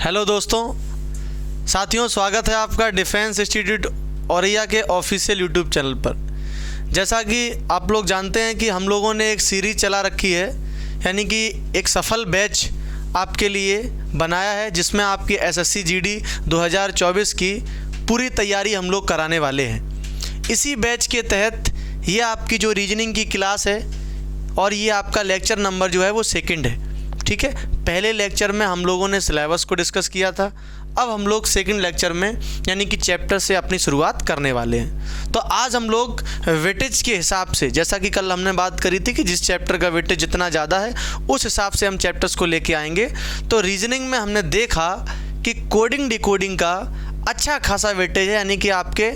Hello दोस्तों, साथियों, स्वागत है आपका डिफेंस इंस्टीट्यूट औरैया के ऑफिशियल यूट्यूब चैनल पर। जैसा कि आप लोग जानते हैं कि हम लोगों ने एक सीरीज़ चला रखी है, यानी कि एक सफल बैच आपके लिए बनाया है जिसमें आपकी एसएससी जीडी 2024 की पूरी तैयारी हम लोग कराने वाले हैं। इसी बैच के तहत ये आपकी जो रीजनिंग की क्लास है और ये आपका लेक्चर नंबर जो है वो सेकंड है। ठीक है, पहले लेक्चर में हम लोगों ने सिलेबस को डिस्कस किया था, अब हम लोग सेकंड लेक्चर में यानी कि चैप्टर से अपनी शुरुआत करने वाले हैं। तो आज हम लोग वेटेज के हिसाब से, जैसा कि कल हमने बात करी थी कि जिस चैप्टर का वेटेज जितना ज़्यादा है उस हिसाब से हम चैप्टर्स को लेके आएंगे। तो रीजनिंग में हमने देखा कि कोडिंग डिकोडिंग का अच्छा खासा वेटेज है, यानी कि आपके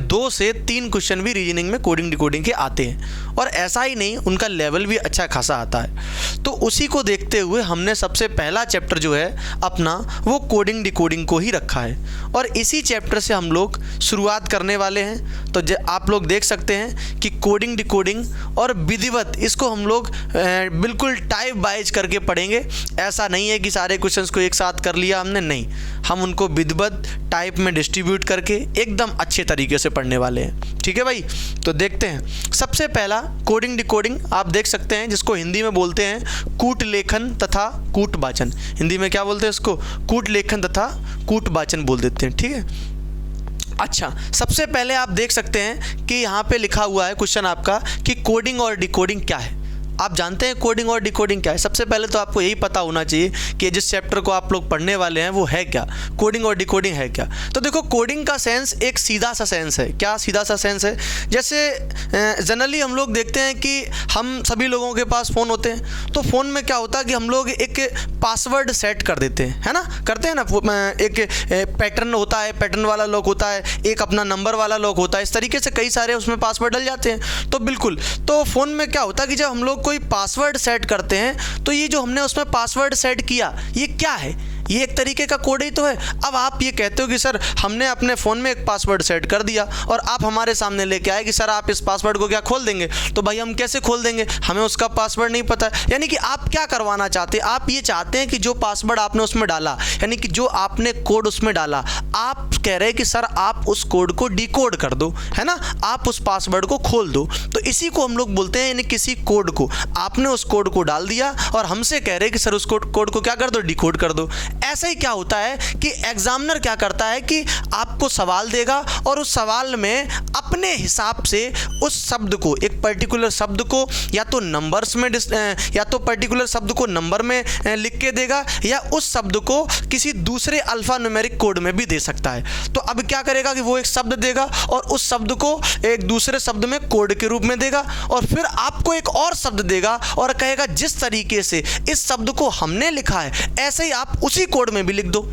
2 से 3 क्वेश्चन भी रीजनिंग में कोडिंग डिकोडिंग के आते हैं, और ऐसा ही नहीं, उनका लेवल भी अच्छा खासा आता है। तो उसी को देखते हुए हमने सबसे पहला चैप्टर जो है अपना वो कोडिंग डिकोडिंग को ही रखा है, और इसी चैप्टर से हम लोग शुरुआत करने वाले हैं। तो आप लोग देख सकते हैं कि कोडिंग डिकोडिंग और विधिवत इसको हम लोग बिल्कुल टाइप वाइज करके पढ़ेंगे। ऐसा नहीं है कि सारे क्वेश्चंस को एक साथ कर लिया हमने, नहीं, हम उनको विधिवत टाइप में डिस्ट्रीब्यूट करके एकदम अच्छे तरीके से पढ़ने वाले हैं। ठीक है भाई, तो देखते हैं। सबसे पहला कोडिंग डिकोडिंग आप देख सकते हैं, जिसको हिंदी में बोलते हैं कूट लेखन तथा कूट वाचन। हिंदी में क्या बोलते हैं इसको? कूट लेखन तथा कूट वाचन बोल देते हैं। ठीक है, अच्छा, सबसे पहले आप देख सकते हैं कि यहाँ पे लिखा हुआ है क्वेश्चन आपका कि कोडिंग और डिकोडिंग क्या है। आप जानते हैं कोडिंग और डिकोडिंग क्या है? सबसे पहले तो आपको यही पता होना चाहिए कि जिस चैप्टर को आप लोग पढ़ने वाले हैं वो है क्या, कोडिंग और डिकोडिंग है क्या। तो देखो, कोडिंग का सेंस एक सीधा सा सेंस है। क्या सीधा सा सेंस है? जैसे जनरली हम लोग देखते हैं कि हम सभी लोगों के पास फ़ोन होते हैं, तो फ़ोन में क्या होता है कि हम लोग एक पासवर्ड सेट कर देते हैं, है ना, करते हैं ना। एक पैटर्न होता है, पैटर्न वाला लॉक होता है, एक अपना नंबर वाला लॉक होता है, इस तरीके से कई सारे उसमें पासवर्ड डल जाते हैं। तो बिल्कुल, तो फ़ोन में क्या होता है कि जब हम लोग कोई पासवर्ड सेट करते हैं तो ये जो हमने उसमें पासवर्ड सेट किया, ये क्या है? ये एक तरीके का कोड ही तो है। अब आप ये कहते हो कि सर हमने अपने फ़ोन में एक पासवर्ड सेट कर दिया और आप हमारे सामने लेके आए कि सर आप इस पासवर्ड को क्या खोल देंगे? तो भाई हम कैसे खोल देंगे, हमें उसका पासवर्ड नहीं पता है। यानी कि आप क्या करवाना चाहते हैं? आप ये चाहते हैं कि जो पासवर्ड आपने उसमें डाला, यानी कि जो आपने कोड उसमें डाला, आप कह रहे हैं कि सर आप उस कोड को डिकोड कर दो, है ना, आप उस पासवर्ड को खोल दो। तो इसी को हम लोग बोलते हैं, यानी किसी कोड को आपने उस कोड को डाल दिया और हमसे कह रहे हैं कि सर उस कोड को क्या कर दो, डिकोड कर दो। ऐसा ही क्या होता है कि एग्जामिनर क्या करता है कि आपको सवाल देगा और उस सवाल में अपने हिसाब से उस शब्द को, एक पर्टिकुलर शब्द को या तो नंबर्स में या तो पर्टिकुलर शब्द को नंबर में लिख के देगा, या उस शब्द को किसी दूसरे अल्फा न्यूमेरिक कोड में भी दे सकता है। तो अब क्या करेगा कि वो एक शब्द देगा और उस शब्द को एक दूसरे शब्द में कोड के रूप में देगा, और फिर आपको एक और शब्द देगा और कहेगा जिस तरीके से इस शब्द को हमने लिखा है ऐसे ही आप उसी कोड में भी लिख दो।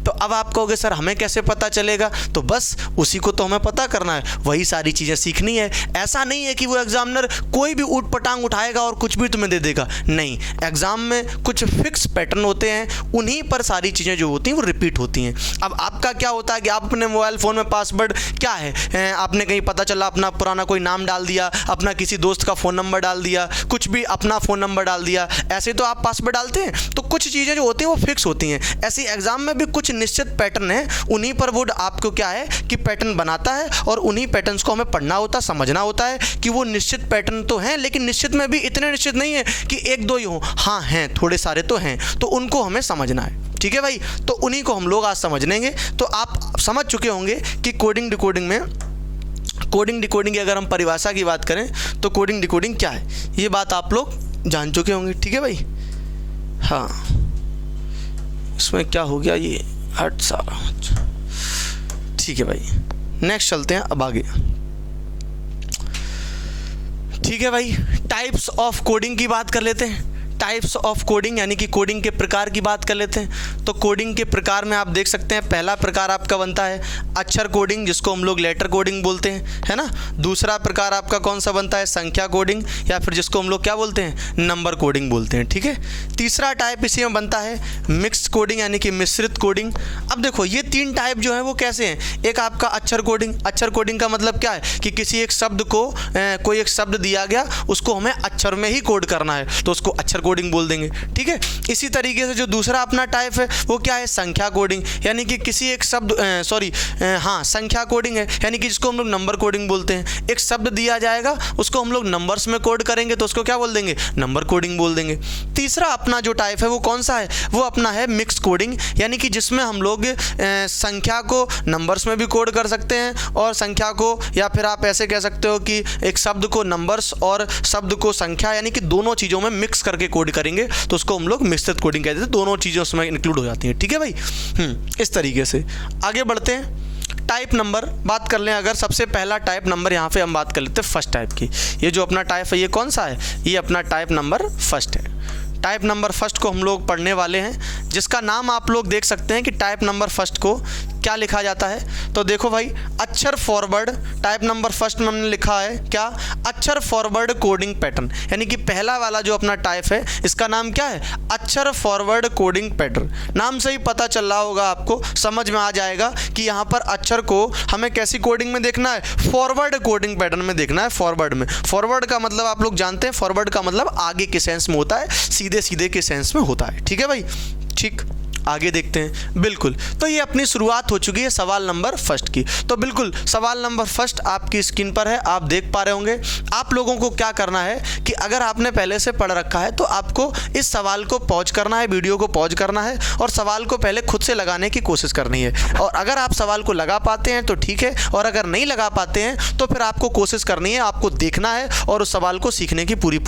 तो अब आप कहोगे सर हमें कैसे पता चलेगा? तो बस उसी को तो हमें पता करना है, वही सारी चीज़ें सीखनी है। ऐसा नहीं है कि वो एग्जामिनर कोई भी ऊट पटांग उठाएगा और कुछ भी तुम्हें दे देगा, नहीं। एग्जाम में कुछ फिक्स पैटर्न होते हैं, उन्हीं पर सारी चीज़ें जो होती हैं वो रिपीट होती हैं। अब आपका क्या होता है कि आप अपने मोबाइल फ़ोन में पासवर्ड क्या है, आपने कहीं पता चला अपना पुराना कोई नाम डाल दिया, अपना किसी दोस्त का फ़ोन नंबर डाल दिया, कुछ भी अपना फ़ोन नंबर डाल दिया, ऐसे तो आप पासवर्ड डालते हैं। तो कुछ चीज़ें जो होती हैं वो फिक्स होती हैं। ऐसे एग्जाम में भी कुछ निश्चित पैटर्न है, उन्हीं पर वो आपको क्या है कि पैटर्न बनाता है, और उन्हीं पैटर्न्स को हमें पढ़ना होता है, समझना होता है कि वो निश्चित पैटर्न तो हैं, लेकिन निश्चित में भी इतने निश्चित नहीं है कि 1-2 ही हो, हाँ हैं, थोड़े सारे तो हैं, तो उनको हमें समझना है। ठीक है भाई, तो उन्हीं को हम लोग आज समझ लेंगे। तो आप समझ चुके होंगे कि कोडिंग डिकोडिंग में, कोडिंग डिकोडिंग की अगर हम परिभाषा की बात करें तो कोडिंग डिकोडिंग क्या है, ये बात आप लोग जान चुके होंगे। ठीक है भाई, हाँ, इसमें क्या हो गया, ये हट सारा। ठीक है भाई, नेक्स्ट चलते हैं अब आगे। ठीक है भाई, टाइप्स ऑफ कोडिंग की बात कर लेते हैं। टाइप्स ऑफ कोडिंग यानी कि कोडिंग के प्रकार की बात कर लेते हैं। तो कोडिंग के प्रकार में आप देख सकते हैं, पहला प्रकार आपका बनता है अक्षर कोडिंग, जिसको हम लोग लेटर कोडिंग बोलते हैं, है ना। दूसरा प्रकार आपका कौन सा बनता है? संख्या कोडिंग, या फिर जिसको हम लोग क्या बोलते हैं? नंबर कोडिंग बोलते हैं। ठीक है, तीसरा टाइप इसी में बनता है मिक्स्ड कोडिंग यानी कि मिश्रित कोडिंग। अब देखो, ये 3 टाइप जो है वो कैसे हैं? एक आपका अक्षर कोडिंग। अक्षर कोडिंग का मतलब क्या है कि किसी एक शब्द को कोई एक शब्द दिया गया, उसको हमें अक्षर में ही कोड करना है, तो उसको अक्षर कोडिंग बोल देंगे, ठीक है। इसी तरीके से जो दूसरा अपना टाइप है वो क्या है, संख्या कोडिंग, यानी कि किसी एक शब्द संख्या कोडिंग है, यानी कि जिसको हम लोग नंबर कोडिंग बोलते हैं। एक शब्द दिया जाएगा, उसको हम लोग नंबर्स में कोड करेंगे तो उसको क्या बोल देंगे, नंबर कोडिंग बोल देंगे। तीसरा अपना जो टाइप है वो कौन सा है, वो अपना है मिक्स कोडिंग, यानी कि जिसमें हम लोग संख्या को नंबर्स में भी कोड कर सकते हैं और संख्या को, या फिर आप ऐसे कह सकते हो कि एक शब्द को नंबर्स और शब्द को संख्या, यानी कि दोनों चीज़ों में मिक्स करके कोड करेंगे तो उसको हम लोग मिक्स्ड कोडिंग कहते हैं। दोनों चीज़ें उसमें इंक्लूड हो जाती हैं, ठीक है भाई। इस तरीके से आगे बढ़ते हैं। टाइप नंबर बात कर लें अगर, सबसे पहला टाइप नंबर यहाँ पे हम बात कर लेते हैं फर्स्ट टाइप की। ये जो अपना टाइप है ये कौन सा है, ये अपना टाइप नंबर फर्स्ट है। टाइप नंबर फर्स्ट को हम लोग पढ़ने वाले हैं, जिसका नाम आप लोग देख सकते हैं कि टाइप नंबर फर्स्ट को क्या लिखा जाता है। तो देखो भाई, अक्षर फॉरवर्ड, टाइप नंबर फर्स्ट में हमने लिखा है क्या, अक्षर फॉरवर्ड कोडिंग पैटर्न, यानी कि पहला वाला जो अपना टाइप है इसका नाम क्या है, अक्षर फॉरवर्ड कोडिंग पैटर्न। नाम से ही पता चल रहा होगा आपको, समझ में आ जाएगा कि यहाँ पर अक्षर को हमें कैसी कोडिंग में देखना है, फॉरवर्ड कोडिंग पैटर्न में देखना है। फॉरवर्ड में, फॉरवर्ड का मतलब आप लोग जानते हैं, फॉरवर्ड का मतलब आगे के सेंस में होता है, सीधे सीधे के सेंस में होता है, ठीक है भाई। ठीक, आगे देखते हैं। बिल्कुल, तो ये अपनी शुरुआत हो चुकी है सवाल नंबर फर्स्ट की। तो बिल्कुल सवाल नंबर फर्स्ट आपकी स्क्रीन पर है, आप देख पा रहे होंगे। आप लोगों को क्या करना है कि अगर आपने पहले से पढ़ रखा है तो आपको इस सवाल को पॉज करना है, वीडियो को पॉज करना है और सवाल को पहले खुद से लगाने की कोशिश करनी है। और अगर आप सवाल को लगा पाते हैं तो ठीक है, और अगर नहीं लगा पाते हैं तो फिर आपको कोशिश करनी है, आपको देखना है और उस सवाल को सीखने की पूरी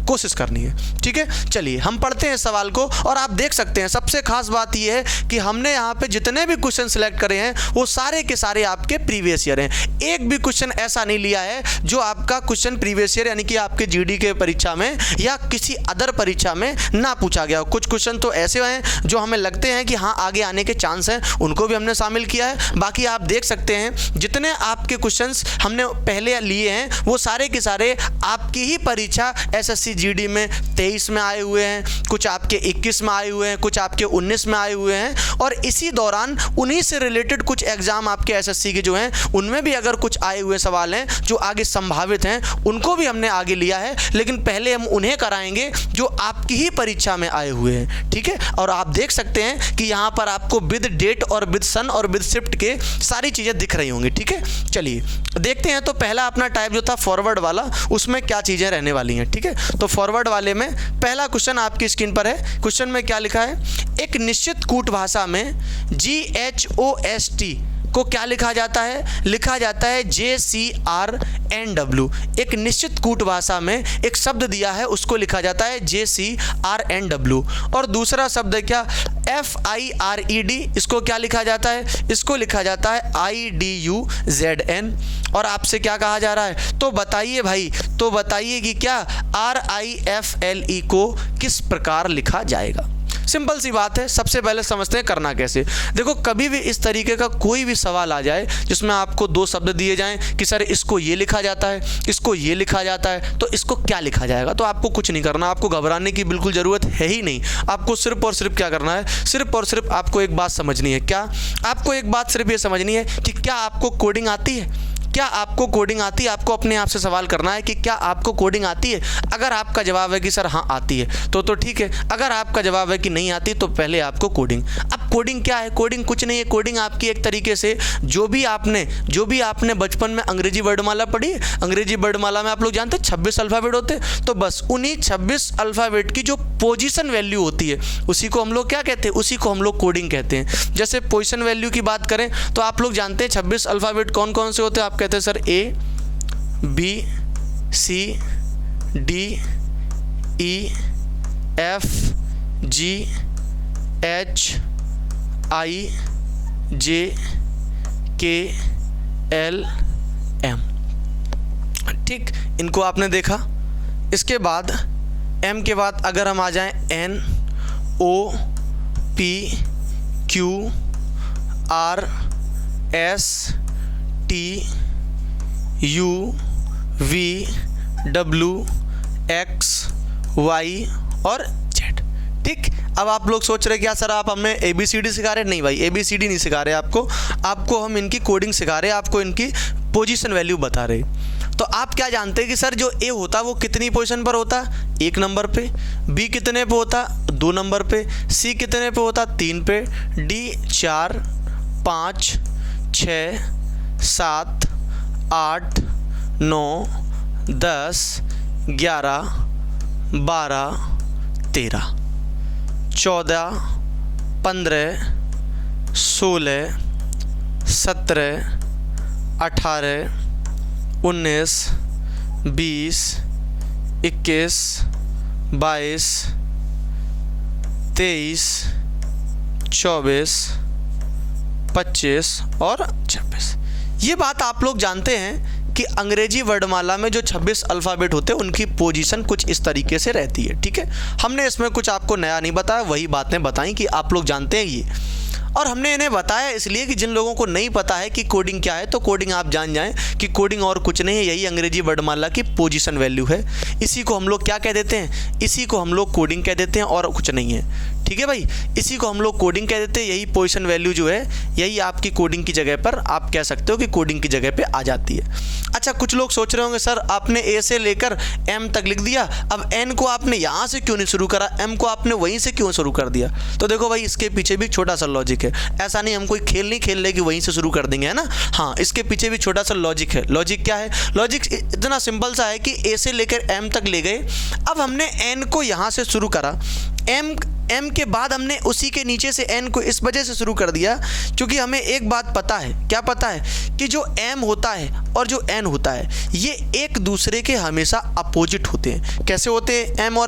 कोशिश करनी है, ठीक है। चलिए हम पढ़ते हैं सवाल को, और आप देख सकते हैं सबसे खास बात ये है कि हमने यहाँ पे जितने भी क्वेश्चन सिलेक्ट करे हैं वो सारे के सारे आपके प्रीवियस ईयर हैं। एक भी क्वेश्चन ऐसा नहीं लिया है जो आपका क्वेश्चन प्रीवियस ईयर, यानी कि आपके जीडी के परीक्षा में या किसी अदर परीक्षा में ना पूछा गया हो। कुछ क्वेश्चन तो ऐसे हैं जो हमें लगते हैं कि हाँ आगे आने के चांस हैं, उनको भी हमने शामिल किया है। बाकी आप देख सकते हैं जितने आपके क्वेश्चंस हमने पहले लिए हैं वो सारे के सारे आपकी ही परीक्षा एसएससी जीडी में 23 में आए हुए हैं, कुछ आपके 21 में आए हुए हैं, कुछ आपके 19 में आए हुए हैं। और इसी दौरान उन्हीं से रिलेटेड कुछ एग्जाम आपके एसएससी के जो हैं उनमें भी अगर कुछ आए हुए सवाल हैं जो आगे संभावित हैं, उनको भी हमने आगे लिया है, लेकिन पहले हम उन्हें कराएंगे जो आपकी ही परीक्षा में आए हुए हैं, ठीक है। और आप देख सकते हैं कि यहाँ पर आपको विद डेट और विद सन और विद शिफ्ट के सारी चीज़ें दिख रही होंगी, ठीक है। चलिए देखते हैं। तो पहला अपना टाइप जो था फॉरवर्ड वाला, उसमें क्या चीज़ें रहने वाली हैं, ठीक है। तो फॉरवर्ड वाले में पहला क्वेश्चन आपकी स्क्रीन पर है। क्वेश्चन में क्या लिखा है, एक निश्चित कूट भाषा में GHOST को क्या लिखा जाता है, लिखा जाता है JCRNW। एक निश्चित कूट भाषा में एक शब्द दिया है उसको लिखा जाता है JCRNW। और दूसरा शब्द है क्या, FIRED, इसको क्या लिखा जाता है, इसको लिखा जाता है IDUZN। और आपसे क्या कहा जा रहा है, तो बताइए भाई, तो बताइए कि क्या RIFLE को किस प्रकार लिखा जाएगा। सिंपल सी बात है, सबसे पहले समझते हैं करना कैसे। देखो कभी भी इस तरीके का कोई भी सवाल आ जाए जिसमें आपको दो शब्द दिए जाएं कि सर इसको ये लिखा जाता है, इसको ये लिखा जाता है, तो इसको क्या लिखा जाएगा, तो आपको कुछ नहीं करना, आपको घबराने की बिल्कुल ज़रूरत है ही नहीं। आपको सिर्फ और सिर्फ क्या करना है, सिर्फ और सिर्फ आपको एक बात समझनी है। क्या आपको एक बात सिर्फ ये समझनी है कि क्या आपको कोडिंग आती है, क्या आपको कोडिंग आती है। आपको अपने आप से सवाल करना है कि क्या आपको कोडिंग आती है। अगर आपका जवाब है कि सर हाँ आती है तो ठीक है। अगर आपका जवाब है कि नहीं आती तो पहले आपको कोडिंग। अब कोडिंग क्या है, कोडिंग कुछ नहीं है। कोडिंग आपकी एक तरीके से जो भी आपने बचपन में अंग्रेजी वर्डमाला पढ़ी है, अंग्रेजी वर्डमाला में आप लोग जानते हैं 26 अल्फ़ाबेट होते हैं, तो बस उन्हीं 26 अल्फ़ाबेट की जो पोजीशन वैल्यू होती है उसी को हम लोग क्या कहते हैं, उसी को हम लोग कोडिंग कहते हैं। जैसे पोजीशन वैल्यू की बात करें तो आप लोग जानते हैं 26 अल्फ़ाबेट कौन कौन से होते हैं। आप कहते हैं sir A B C D E F G H I J K L M, ठीक, इनको आपने देखा। इसके बाद M के बाद अगर हम आ जाएं N O P Q R S T U V W X Y और Z, ठीक। अब आप लोग सोच रहे क्या सर आप हमें ABCD सिखा रहे, नहीं भाई ABCD नहीं सिखा रहे आपको हम इनकी कोडिंग सिखा रहे, आपको इनकी पोजीशन वैल्यू बता रहे। तो आप क्या जानते हैं कि सर जो ए होता वो कितनी पोजीशन पर होता, 1 नंबर पे, बी कितने पे होता, 2 नंबर पे, सी कितने पे होता, 3 पे, डी 4, 5, 6, 7, 8, 9, 10, 11, 12, 13, 14, 15, 16, 17, 18, 19, 20, 21, 22, 23, 24, 25 और 26। ये बात आप लोग जानते हैं कि अंग्रेजी वर्णमाला में जो 26 अल्फ़ाबेट होते हैं उनकी पोजीशन कुछ इस तरीके से रहती है, ठीक है। हमने इसमें कुछ आपको नया नहीं बताया, वही बातें बताई कि आप लोग जानते हैं ये, और हमने इन्हें बताया इसलिए कि जिन लोगों को नहीं पता है कि कोडिंग क्या है तो कोडिंग आप जान जाएं कि कोडिंग और कुछ नहीं है, यही अंग्रेजी वर्णमाला की पोजीशन वैल्यू है। इसी को हम लोग क्या कह देते हैं, इसी को हम लोग कोडिंग कह देते हैं और कुछ नहीं है, ठीक है भाई। इसी को हम लोग कोडिंग कह देते हैं, यही पोजीशन वैल्यू जो है यही आपकी कोडिंग की जगह पर आप कह सकते हो कि कोडिंग की जगह पे आ जाती है। अच्छा, कुछ लोग सोच रहे होंगे सर आपने ए से लेकर एम तक लिख दिया, अब एन को आपने यहाँ से क्यों नहीं शुरू करा, एम को आपने वहीं से क्यों शुरू कर दिया। तो देखो भाई इसके पीछे भी छोटा सा लॉजिक है, ऐसा नहीं हम कोई खेल नहीं खेल रहे कि वहीं से शुरू कर देंगे, है ना। हाँ, इसके पीछे भी छोटा सा लॉजिक है। लॉजिक क्या है, लॉजिक इतना सिंपल सा है कि ए से लेकर एम तक ले गए, अब हमने एन को यहाँ से शुरू करा, एम के बाद हमने उसी के नीचे से एन को इस वजह से शुरू कर दिया क्योंकि हमें एक बात पता है, क्या पता है कि जो एम होता है और जो एन होता है ये एक दूसरे के हमेशा अपोजिट होते हैं। कैसे होते हैं, एम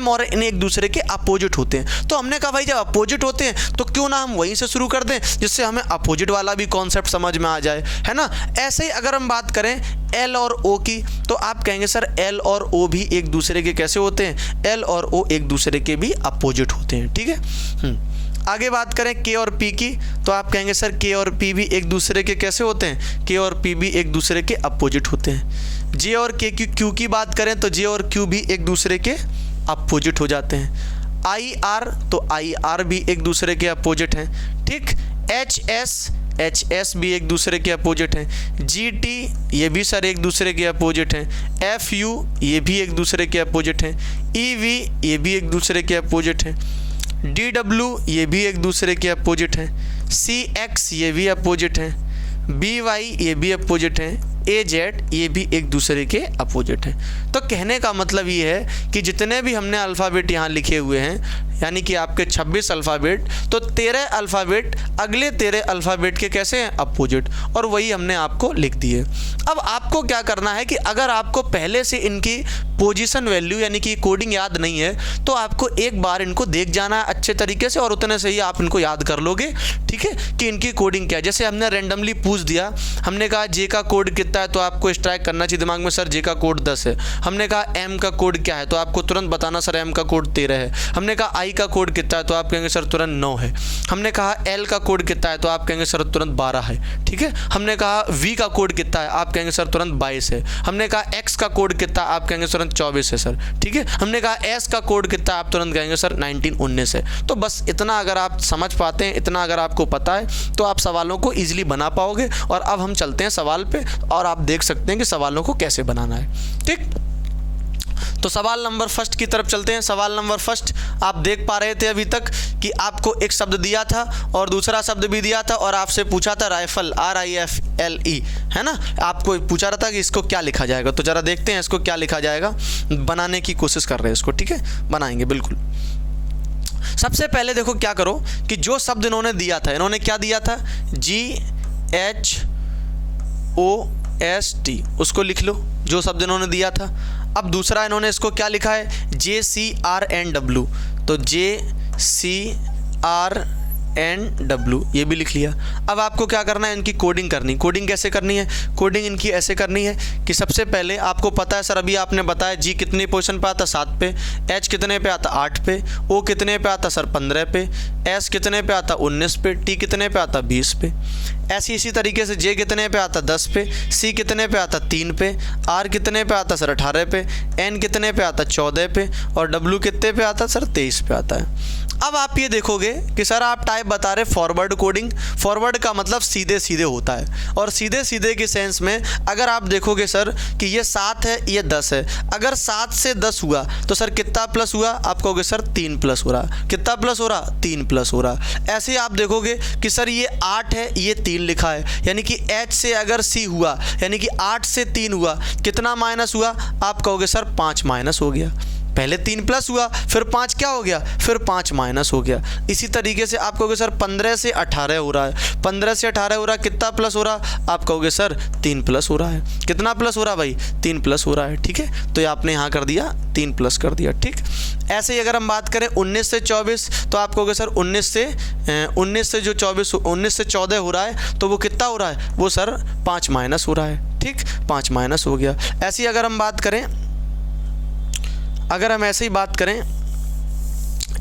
और एन एक दूसरे के अपोजिट होते हैं। तो हमने कहा भाई जब अपोजिट होते हैं तो क्यों ना हम वहीं से शुरू कर दें जिससे हमें अपोजिट वाला भी कॉन्सेप्ट समझ में आ जाए, है ना। ऐसे ही अगर हम बात करें एल और ओ की तो आप कहेंगे सर एल और ओ भी एक दूसरे के कैसे होते हैं, एल और ओ एक दूसरे के भी अपोजिट होते हैं, ठीक है। आगे बात करें के और पी की तो आप कहेंगे सर के और पी भी एक दूसरे के कैसे होते हैं, के और पी भी एक दूसरे के अपोजिट होते हैं। जे और के क्यू की बात करें तो जे और क्यू भी एक दूसरे के अपोजिट हो जाते हैं। आई आर तो आई आर भी एक दूसरे के अपोजिट हैं, ठीक। एच एस भी एक दूसरे के अपोजिट हैं। जी टी ये भी सर एक दूसरे के अपोजिट हैं। एफ यू ये भी एक दूसरे के अपोजिट हैं। ई वी ये भी एक दूसरे के अपोजिट हैं। डी डब्ल्यू ये भी एक दूसरे के अपोजिट हैं। सी एक्स ये भी अपोजिट हैं। बी वाई ये भी अपोजिट हैं। ए जेड ये भी एक दूसरे के अपोजिट हैं। तो कहने का मतलब ये है कि जितने भी हमने अल्फ़ाबेट यहाँ लिखे हुए हैं यानी कि आपके 26 अल्फ़ाबेट, तो 13 अल्फ़ाबेट अगले 13 अल्फ़ाबेट के कैसे हैं, अपोजिट, और वही हमने आपको लिख दिए। अब आपको क्या करना है कि अगर आपको पहले से इनकी पोजीशन वैल्यू यानी कि कोडिंग याद नहीं है तो आपको एक बार इनको देख जाना है अच्छे तरीके से और उतने से ही आप इनको याद कर लोगे, ठीक है, कि इनकी कोडिंग क्या है। जैसे हमने रैंडमली पूछ दिया, हमने कहा जे का कोड कितना है तो आपको स्ट्राइक करना चाहिए दिमाग में, सर जे का कोड 10 है। हमने कहा एम का कोड क्या है तो आपको तुरंत बताना सर एम का कोड 13 है। हमने कहा आई का कोड कितना है तो आप कहेंगे सर तुरंत 9 है। हमने कहा एल का कोड कितना है तो आप कहेंगे सर तुरंत 12 है, ठीक है। हमने कहा वी का कोड कितना है आप कहेंगे सर तुरंत 22 है। हमने कहा एक्स का कोड कितना आप कहेंगे सर 24 है सर, ठीक है। हमने कहा एस का कोड कितना आप तुरंत कहेंगे सर 19 है। तो बस इतना अगर आप समझ पाते हैं, इतना अगर आपको पता है तो आप सवालों को ईजिली बना पाओगे। और अब हम चलते हैं सवाल पे और आप देख सकते हैं कि सवालों को कैसे बनाना है, ठीक। तो सवाल नंबर फर्स्ट की तरफ चलते हैं। सवाल नंबर फर्स्ट आप देख पा रहे थे अभी तक कि आपको एक शब्द दिया था और दूसरा शब्द भी दिया था और आपसे पूछा था राइफल, RIFLE, है ना। आपको पूछा रहा था कि इसको क्या लिखा जाएगा, तो ज़रा देखते हैं इसको क्या लिखा जाएगा। बनाने की कोशिश कर रहे हैं इसको, ठीक है, बनाएंगे बिल्कुल। सबसे पहले देखो क्या करो कि जो शब्द इन्होंने दिया था, इन्होंने क्या दिया था, GHOST, उसको लिख लो जो शब्द इन्होंने दिया था। अब दूसरा इन्होंने इसको क्या लिखा है, JCRNW, तो JCRNW ये भी लिख लिया। अब आपको क्या करना है, इनकी कोडिंग करनी। कोडिंग कैसे करनी है, कोडिंग इनकी ऐसे करनी है कि सबसे पहले आपको पता है सर, अभी आपने बताया जी कितनी पोजीशन पे आता, 7 पे, एच कितने पे आता, 8 पे, ओ कितने पे आता सर 15 पे, एस कितने पे आता 19 पे, टी कितने पे आता 20 पे। ऐसी इसी तरीके से जे कितने पे आता 10 पे, सी कितने पे आता 3 पे, आर कितने पे आता सर 18 पे, एन कितने पे आता 14 पे और डब्ल्यू कितने पे आता सर 23 पे आता है। अब आप ये देखोगे कि सर आप टाइप बता रहे फॉरवर्ड कोडिंग, फॉरवर्ड का मतलब सीधे सीधे होता है, और सीधे सीधे के सेंस में अगर आप देखोगे सर कि ये 7 है ये 10 है, अगर 7 से 10 हुआ तो सर कितना प्लस हुआ, आप कहोगे सर 3 प्लस हो रहा, कितना प्लस हो रहा, 3 प्लस हो रहा। ऐसे आप देखोगे कि सर ये 8 है ये 3 लिखा है, यानी कि H से अगर C हुआ यानी कि 8 से 3 हुआ, कितना माइनस हुआ, आप कहोगे सर 5 माइनस हो गया। पहले 3 प्लस हुआ फिर 5 क्या हो गया, फिर 5 माइनस हो गया। इसी तरीके से आप कहोगे सर 15 से 18 हो रहा है, 15 से 18 हो रहा है, कितना प्लस हो रहा, आप कहोगे सर 3 प्लस हो रहा है। कितना प्लस हो रहा भाई, 3 प्लस हो रहा है। ठीक है, तो ये आपने यहाँ कर दिया 3 प्लस कर दिया। ठीक, ऐसे ही अगर हम बात करें 19 से 24 तो आप कहोगे सर 19 से जो 24 19 से 14 हो रहा है तो वो कितना हो रहा है, वो सर 5 माइनस हो रहा है। ठीक, 5 माइनस हो गया। ऐसी अगर हम बात करें, अगर हम ऐसे ही बात करें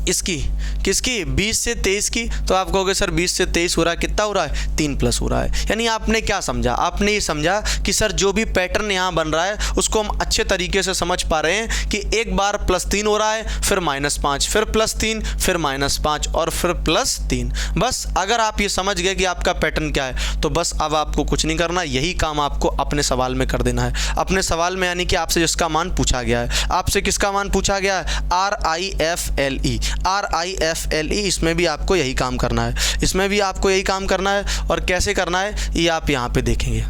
इसकी किसकी 20 से 23 की तो आप कहोगे सर 20 से 23 हो रहा है, कितना हो रहा है, 3 प्लस हो रहा है। यानी आपने क्या समझा, आपने ये समझा कि सर जो भी पैटर्न यहाँ बन रहा है उसको हम अच्छे तरीके से समझ पा रहे हैं कि एक बार +3 हो रहा है, फिर -5, फिर +3, फिर -5 और फिर +3। बस अगर आप ये समझ गए कि आपका पैटर्न क्या है तो बस अब आपको कुछ नहीं करना, यही काम आपको अपने सवाल में कर देना है। अपने सवाल में यानी कि आपसे जिसका मान पूछा गया है, आपसे किसका मान पूछा गया है, RIFLE, इसमें भी आपको यही काम करना है, इसमें भी आपको यही काम करना है। और कैसे करना है ये आप यहाँ पे देखेंगे।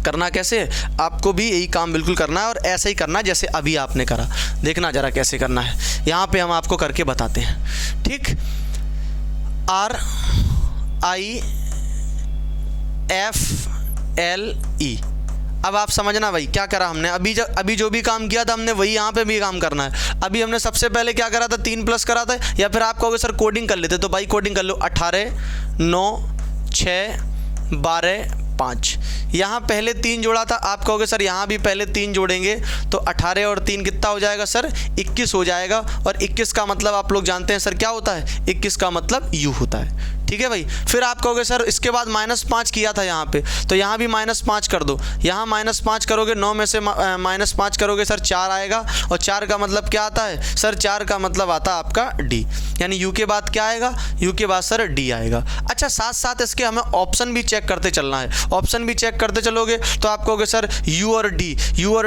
करना कैसे, आपको भी यही काम बिल्कुल करना है और ऐसे ही करना जैसे अभी आपने करा। देखना जरा कैसे करना है, यहाँ पे हम आपको करके बताते हैं। ठीक, RIFLE। अब आप समझना भाई क्या करा हमने, अभी जो भी काम किया था हमने वही यहाँ पे भी काम करना है। अभी हमने सबसे पहले क्या करा था, 3 प्लस करा था, या फिर आप कहोगे सर कोडिंग कर लेते तो भाई कोडिंग कर लो। 18 9 6 12 5, यहाँ पहले 3 जोड़ा था, आप कहोगे सर यहाँ भी पहले 3 जोड़ेंगे तो 18 और 3 कितना हो जाएगा सर, 21 हो जाएगा। और 21 का मतलब आप लोग जानते हैं सर क्या होता है, 21 का मतलब U होता है। ठीक है भाई, फिर आप कहोगे सर इसके बाद -5 किया था यहाँ पे, तो यहाँ भी -5 कर दो। यहाँ -5 करोगे, 9 में से -5 करोगे सर 4 आएगा, और 4 का मतलब क्या आता है सर, 4 का मतलब आता है आपका D, यानी U के बाद क्या आएगा, U के बाद सर D आएगा। अच्छा, साथ साथ इसके हमें ऑप्शन भी चेक करते चलना है। ऑप्शन भी चेक करते चलोगे तो आप कहोगे सर U और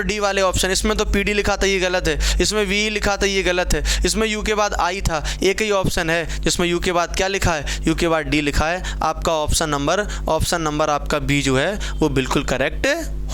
D वाले ऑप्शन, इसमें तो PD लिखा था ये गलत है, इसमें V लिखा था ये गलत है, इसमें U के बाद I था, एक ही ऑप्शन है जिसमें U के बाद क्या लिखा है, U के बाद D लिखा है। आपका ऑप्शन नंबर आपका B जो है वो बिल्कुल करेक्ट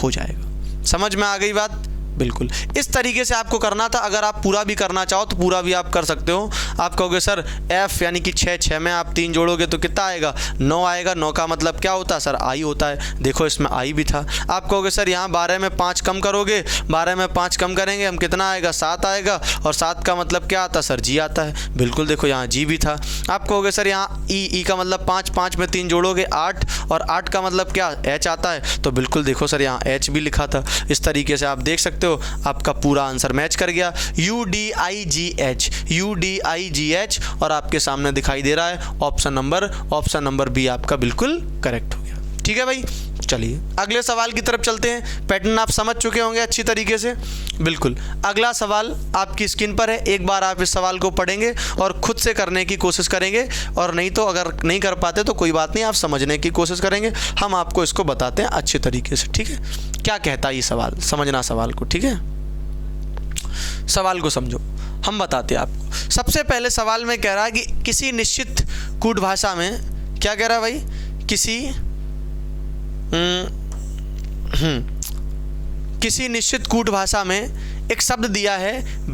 हो जाएगा। समझ में आ गई बात, बिल्कुल इस तरीके से आपको करना था। अगर आप पूरा भी करना चाहो तो पूरा भी आप कर सकते हो। आप कहोगे सर F यानी कि 6 में आप 3 जोड़ोगे तो कितना आएगा, 9 आएगा। 9 का मतलब क्या होता है सर, I होता है। देखो इसमें I भी था। आप कहोगे सर यहाँ 12 में 5 कम करोगे, 12 में 5 कम करेंगे हम, कितना आएगा, 7 आएगा। और 7 का मतलब क्या आता है सर, G आता है। बिल्कुल देखो यहाँ G भी था। आप कहोगे सर यहाँ E का मतलब 5 में 3 जोड़ोगे 8, और 8 का मतलब क्या, H आता है। तो बिल्कुल देखो सर यहाँ H भी लिखा था। इस तरीके से आप देख सकते हो आपका पूरा आंसर मैच कर गया। UDIGH और आपके सामने दिखाई दे रहा है ऑप्शन नंबर B आपका बिल्कुल करेक्ट हो गया। ठीक है भाई, चलिए अगले सवाल की तरफ चलते हैं। पैटर्न आप समझ चुके होंगे अच्छी तरीके से। बिल्कुल अगला सवाल आपकी स्क्रीन पर है। एक बार आप इस सवाल को पढ़ेंगे और खुद से करने की कोशिश करेंगे, और नहीं तो अगर नहीं कर पाते तो कोई बात नहीं, आप समझने की कोशिश करेंगे। हम आपको इसको बताते हैं अच्छे तरीके से। ठीक है, क्या कहता है ये सवाल, समझना सवाल को। ठीक है, सवाल को समझो, हम बताते हैं आपको। सबसे पहले सवाल में कह रहा है कि किसी निश्चित कूट भाषा में, क्या कह रहा है भाई, किसी निश्चित कूट भाषा में एक शब्द दिया है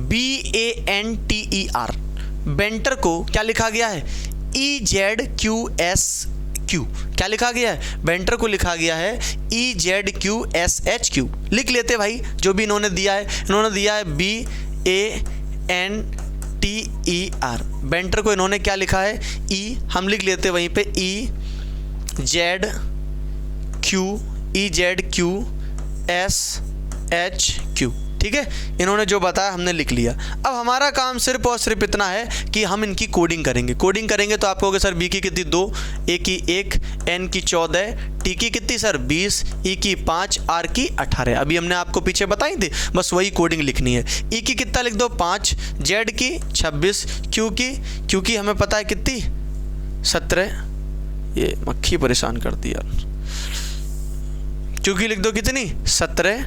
BANTER। बेंटर को क्या लिखा गया है, EZQSQ। क्या लिखा गया है, बेंटर को लिखा गया है EZQSHQ। लिख लेते भाई जो भी इन्होंने दिया है। इन्होंने दिया है BANTER। बेंटर को इन्होंने क्या लिखा है, E, हम लिख लेते वहीं पे EZQSHQ। ठीक है, इन्होंने जो बताया हमने लिख लिया। अब हमारा काम सिर्फ और सिर्फ इतना है कि हम इनकी कोडिंग करेंगे। कोडिंग करेंगे तो आप कहोगे सर बी की कितनी 2, ए की 1, एन की 14, टी की कितनी सर 20, ई की 5, आर की 18। अभी हमने आपको पीछे बताई थी, बस वही कोडिंग लिखनी है। ई की कितना लिख दो 5, जेड की 26, क्यू की हमें पता है कितनी 17, ये मक्खी परेशान कर दिया। क्यू की लिख दो कितनी 17,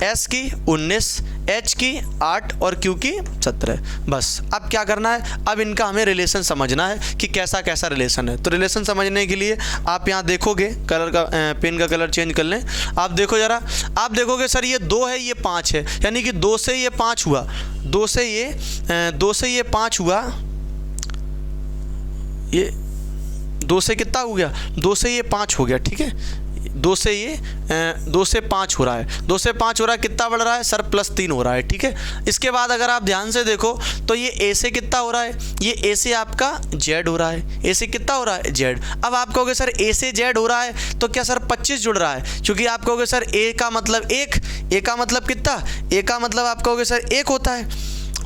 एस की 19, एच की 8 और क्यू की 17। बस अब क्या करना है, अब इनका हमें रिलेशन समझना है कि कैसा कैसा रिलेशन है। तो रिलेशन समझने के लिए आप यहाँ देखोगे, कलर का पेन का कलर चेंज कर लें। आप देखो ज़रा, आप देखोगे सर ये 2 है ये 5 है, यानी कि 2 से ये 5 हुआ, 2 से ये 5 हुआ, ये 2 से कितना हो गया, 2 से ये 5 हो गया। ठीक है, 2 से 5 हो रहा है, 2 से 5 हो रहा है, कितना बढ़ रहा है सर +3 हो रहा है। ठीक है, इसके बाद अगर आप ध्यान से देखो तो ये ए से कितना हो रहा है, ये ए से आपका जेड हो रहा है, ए से कितना हो रहा है जेड। अब आप कहोगे सर ए से जेड हो रहा है तो क्या सर 25 जुड़ रहा है, क्योंकि आप कहोगे सर ए का मतलब 1, ए का मतलब कितना, ए का मतलब आप कहोगे सर 1 होता है,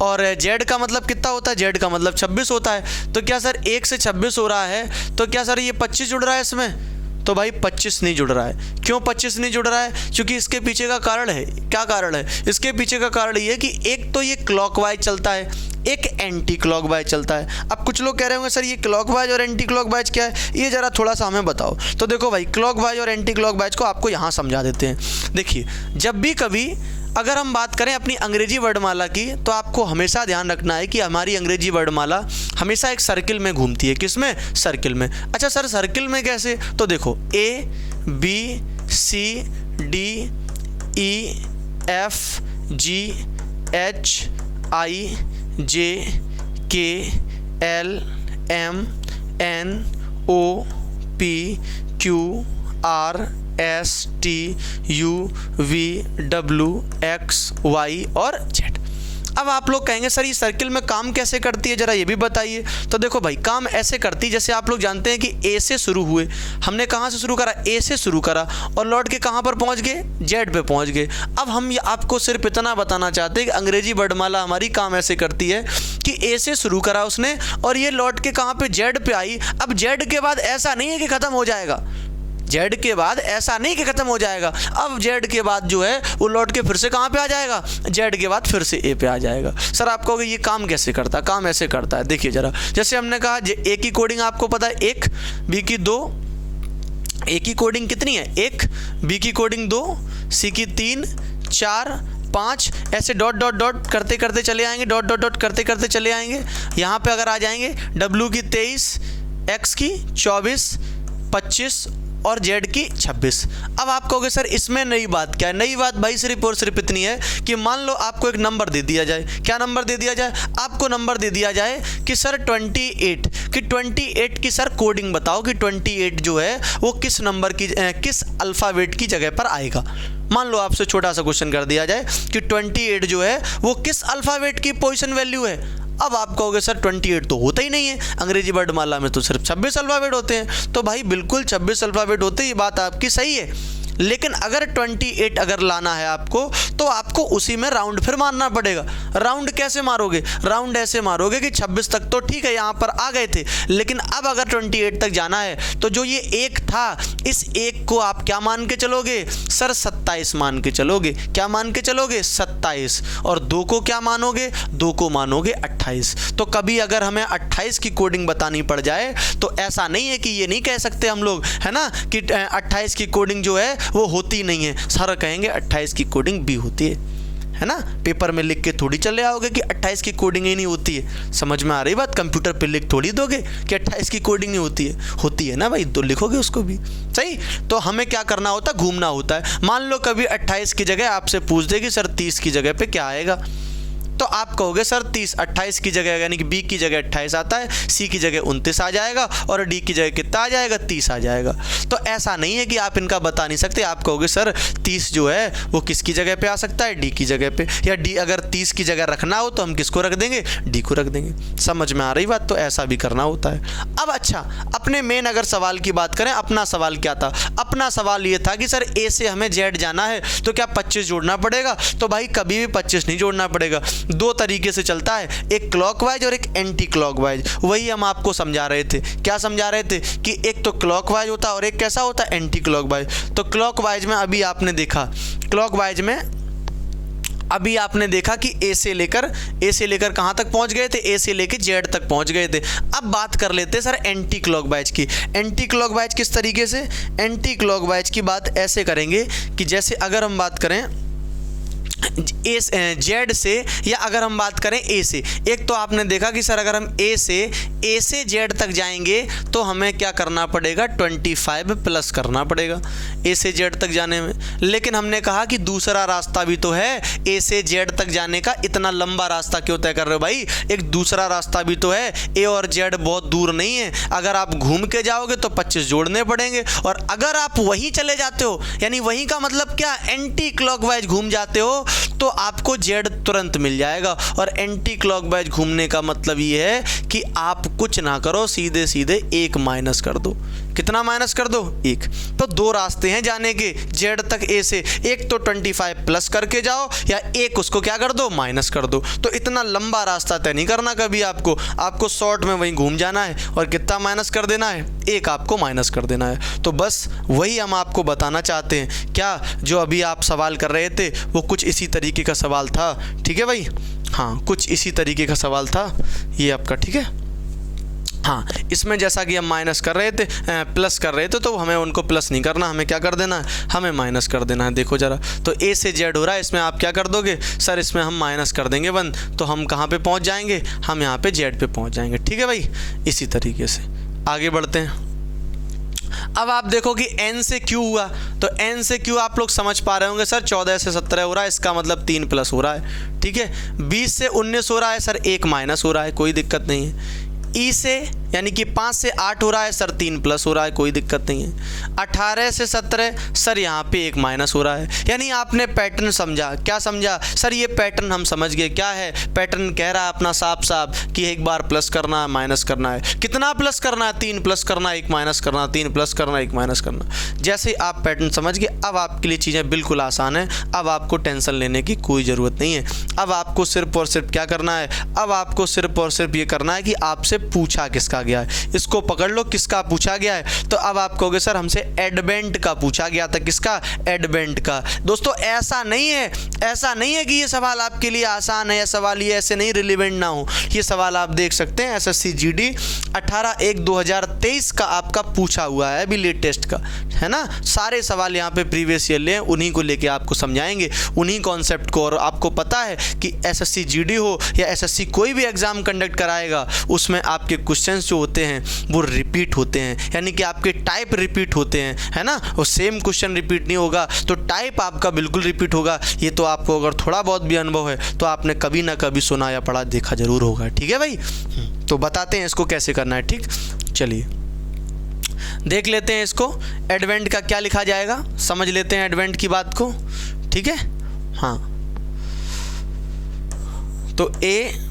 और जेड का मतलब कितना होता है, जेड का मतलब 26 होता है। तो क्या सर 1 से 26 हो रहा है, तो क्या सर ये 25 जुड़ रहा है इसमें, तो भाई 25 नहीं जुड़ रहा है। क्यों 25 नहीं जुड़ रहा है, क्योंकि इसके पीछे का कारण है, क्या कारण है, इसके पीछे का कारण ये है कि एक तो ये क्लॉकवाइज चलता है, एक एंटी क्लॉकवाइज चलता है। अब कुछ लोग कह रहे होंगे सर ये क्लॉकवाइज और एंटी क्लॉकवाइज क्या है, ये ज़रा थोड़ा सा हमें बताओ। तो देखो भाई, क्लॉकवाइज और एंटी क्लॉकवाइज को आपको यहाँ समझा देते हैं। देखिए, जब भी कभी अगर हम बात करें अपनी अंग्रेजी वर्णमाला की, तो आपको हमेशा ध्यान रखना है कि हमारी अंग्रेजी वर्णमाला हमेशा एक सर्किल में घूमती है। किस में, सर्किल में। अच्छा सर सर्किल में कैसे, तो देखो A B C D E F G H I J K L M N O P Q R S T U V W X Y और Z। अब आप लोग कहेंगे सर ये सर्किल में काम कैसे करती है, ज़रा ये भी बताइए। तो देखो भाई, काम ऐसे करती है जैसे आप लोग जानते हैं कि ए से शुरू हुए, हमने कहाँ से शुरू करा, ए से शुरू करा, और लौट के कहाँ पर पहुँच गए, जेड पे पहुँच गए। अब हम आपको सिर्फ इतना बताना चाहते हैं कि अंग्रेजी वर्णमाला हमारी काम ऐसे करती है कि ए से शुरू करा उसने, और ये लौट के कहाँ पे, जेड पे आई। अब जेड के बाद ऐसा नहीं है कि ख़त्म हो जाएगा, जेड के बाद ऐसा नहीं कि ख़त्म हो जाएगा। अब जेड के बाद जो है वो लौट के फिर से कहाँ पे आ जाएगा, जेड के बाद फिर से ए पे आ जाएगा। सर आप कहोगे ये काम कैसे करता है, काम ऐसे करता है। देखिए ज़रा, जैसे हमने कहा ए की कोडिंग आपको पता है 1, बी की 2, ए की कोडिंग कितनी है 1, बी की कोडिंग 2, सी की 3, 4, 5, ऐसे डॉट डॉट डॉट करते करते चले आएंगे, डॉट डॉट डॉट करते करते चले आएंगे। यहाँ पे अगर आ जाएंगे डब्ल्यू की 23, एक्स की 24, 25 और जेड की 26। अब आप कहोगे सर इसमें नई बात क्या है, नई बात भाई सिर्फ और सिर्फ इतनी है कि मान लो आपको एक नंबर दे दिया जाए। क्या नंबर दे दिया जाए, आपको नंबर दे दिया जाए कि सर 28, कि 28 की सर कोडिंग बताओ कि 28 जो है वो किस नंबर की, किस अल्फ़ाबेट की जगह पर आएगा। मान लो आपसे छोटा सा क्वेश्चन कर दिया जाए कि 28 जो है वो किस अल्फ़ाबेट की पोजीशन वैल्यू है। अब आप कहोगे सर 28 तो होता ही नहीं है, अंग्रेजी वर्णमाला में तो सिर्फ 26 अल्फ़ाबेट होते हैं। तो भाई बिल्कुल 26 अल्फ़ाबेट होते हैं, ये बात आपकी सही है, लेकिन अगर 28 अगर लाना है आपको तो आपको उसी में राउंड फिर मारना पड़ेगा। राउंड कैसे मारोगे, राउंड ऐसे मारोगे कि 26 तक तो ठीक है यहाँ पर आ गए थे, लेकिन अब अगर 28 तक जाना है तो जो ये 1 था, इस 1 को आप क्या मान के चलोगे सर 27 मान के चलोगे। क्या मान के चलोगे 27, और 2 को क्या मानोगे, 2 को मानोगे 28। तो कभी अगर हमें 28 की कोडिंग बतानी पड़ जाए तो ऐसा नहीं है कि ये नहीं कह सकते हम लोग, है ना, कि 28 की कोडिंग जो है वो होती नहीं है। सारा कहेंगे 28 की कोडिंग भी होती है ना, पेपर में लिख के थोड़ी चले आओगे कि 28 की कोडिंग ही नहीं होती है। समझ में आ रही बात, कंप्यूटर पे लिख थोड़ी दोगे कि 28 की कोडिंग नहीं होती है, होती है ना भाई, तो लिखोगे उसको भी सही। तो हमें क्या करना होता है, घूमना होता है। मान लो कभी 28 की जगह आपसे पूछ देगी सर 30 की जगह पे क्या आएगा, तो आप कहोगे सर 30, 28 की जगह यानी कि बी की जगह 28 आता है, सी की जगह 29 आ जाएगा, और डी की जगह कितना आ जाएगा 30 आ जाएगा। तो ऐसा नहीं है कि आप इनका बता नहीं सकते। आप कहोगे सर 30 जो है वो किसकी जगह पे आ सकता है, डी की जगह पे, या डी अगर 30 की जगह रखना हो तो हम किसको रख देंगे, डी को रख देंगे। समझ में आ रही बात, तो ऐसा भी करना होता है। अब अच्छा, अपने मेन अगर सवाल की बात करें, अपना सवाल क्या था, अपना अपना सवाल ये था कि सर ए से हमें जेड जाना है तो क्या 25 जोड़ना पड़ेगा, तो भाई कभी भी 25 नहीं जोड़ना पड़ेगा। दो तरीके से चलता है, एक क्लॉकवाइज और एक एंटी क्लॉकवाइज। वही हम आपको समझा रहे थे। क्या समझा रहे थे कि एक तो क्लॉकवाइज होता है और एक कैसा होता है, एंटी क्लॉकवाइज। तो क्लॉकवाइज में अभी आपने देखा, क्लॉकवाइज में अभी आपने देखा कि ए से लेकर कहाँ तक पहुँच गए थे, ए से लेकर जेड तक पहुँच गए थे। अब बात कर लेते हैं सर एंटी क्लॉकवाइज की। एंटी क्लॉकवाइज किस तरीके से, एंटी क्लॉकवाइज की बात ऐसे करेंगे कि जैसे अगर हम बात करें जेड से, या अगर हम बात करें ए से, एक तो आपने देखा कि सर अगर हम ए से जेड तक जाएंगे तो हमें क्या करना पड़ेगा, 25 प्लस करना पड़ेगा ए से जेड तक जाने में। लेकिन हमने कहा कि दूसरा रास्ता भी तो है ए से जेड तक जाने का, इतना लंबा रास्ता क्यों तय कर रहे हो भाई, एक दूसरा रास्ता भी तो है। ए और जेड बहुत दूर नहीं है, अगर आप घूम के जाओगे तो 25 जोड़ने पड़ेंगे, और अगर आप वहीं चले जाते हो, यानी वहीं का मतलब क्या, एंटी क्लॉकवाइज घूम जाते हो तो आपको जेड तुरंत मिल जाएगा। और एंटी क्लॉकवाइज घूमने का मतलब ये है कि आप कुछ ना करो, सीधे सीधे एक माइनस कर दो। कितना माइनस कर दो, एक। तो दो रास्ते हैं जाने के जेड तक ए से, एक तो 25 प्लस करके जाओ, या एक उसको क्या कर दो, माइनस कर दो। तो इतना लंबा रास्ता तय नहीं करना कभी आपको शॉर्ट में वहीं घूम जाना है, और कितना माइनस कर देना है, एक आपको माइनस कर देना है। तो बस वही हम आपको बताना चाहते हैं। क्या जो अभी आप सवाल कर रहे थे वो कुछ इसी तरीके का सवाल था, ठीक है भाई, हाँ कुछ इसी तरीके का सवाल था ये आपका, ठीक है। हाँ, इसमें जैसा कि हम माइनस कर रहे थे, प्लस कर रहे थे, तो हमें उनको प्लस नहीं करना, हमें क्या कर देना है, हमें माइनस कर देना है। देखो ज़रा, तो ए से जेड हो रहा है, इसमें आप क्या कर दोगे सर, इसमें हम माइनस कर देंगे 1, तो हम कहाँ पे पहुँच जाएंगे, हम यहाँ पे जेड पे पहुँच जाएंगे, ठीक है भाई। इसी तरीके से आगे बढ़ते हैं। अब आप देखो कि n से q हुआ, तो n से q आप लोग समझ पा रहे होंगे सर 14 से 17 हो रहा है, इसका मतलब 3 प्लस हो रहा है, ठीक है। 20 से 19 हो रहा है सर, 1 माइनस हो रहा है, कोई दिक्कत नहीं है। ई से यानी कि 5 से 8 हो रहा है सर, 3 प्लस हो रहा है, कोई दिक्कत नहीं है। 18 से 17 सर, यहाँ पे 1 माइनस हो रहा है। यानी आपने पैटर्न समझा, क्या समझा सर, ये पैटर्न हम समझ गए। क्या है पैटर्न, कह रहा है अपना साफ साफ कि एक बार प्लस करना है, माइनस करना है। कितना प्लस करना है, 3 प्लस करना है, 1 माइनस करना, 3 प्लस करना, 1 माइनस करना। जैसे आप पैटर्न समझ गए, अब आपके लिए चीज़ें बिल्कुल आसान है। अब आपको टेंशन लेने की कोई ज़रूरत नहीं है। अब आपको सिर्फ और सिर्फ क्या करना है, अब आपको सिर्फ और सिर्फ ये करना है कि आपसे पूछा किसका गया है, इसको पकड़ लो, किसका पूछा गया है। तो अब आप कहोगे सर हमसे एडवेंट का पूछा गया था, किसका, एडवेंट का। दोस्तों ऐसा नहीं है कि ये सवाल आपके लिए आसान है, या सवाल ये ऐसे नहीं रिलेवेंट ना हो। ये सवाल आप देख सकते हैं एसएससी जीडी 18/1/2023 का आपका पूछा हुआ है, अभी लेटेस्ट का है ना। सारे सवाल यहाँ पे प्रीवियस ईयर ले, उन्हीं को लेके आपको समझाएंगे, उन्हीं कॉन्सेप्ट को। और आपको पता है कि एसएससी जीडी हो या एसएससी कोई भी एग्जाम कंडक्ट कराएगा, उसमें आपके क्वेश्चंस जो होते हैं वो रिपीट होते हैं, यानी कि आपके टाइप रिपीट होते हैं, है ना। वो सेम क्वेश्चन रिपीट नहीं होगा, तो टाइप आपका बिल्कुल रिपीट होगा। ये तो आपको अगर थोड़ा बहुत भी अनुभव है तो आपने कभी ना कभी सुना या पढ़ा, देखा जरूर होगा, ठीक है भाई। तो बताते हैं इसको कैसे करना है, ठीक। चलिए देख लेते हैं इसको, एडवेंट का क्या लिखा जाएगा, समझ लेते हैं एडवेंट की बात को, ठीक है। हाँ, तो ADVENT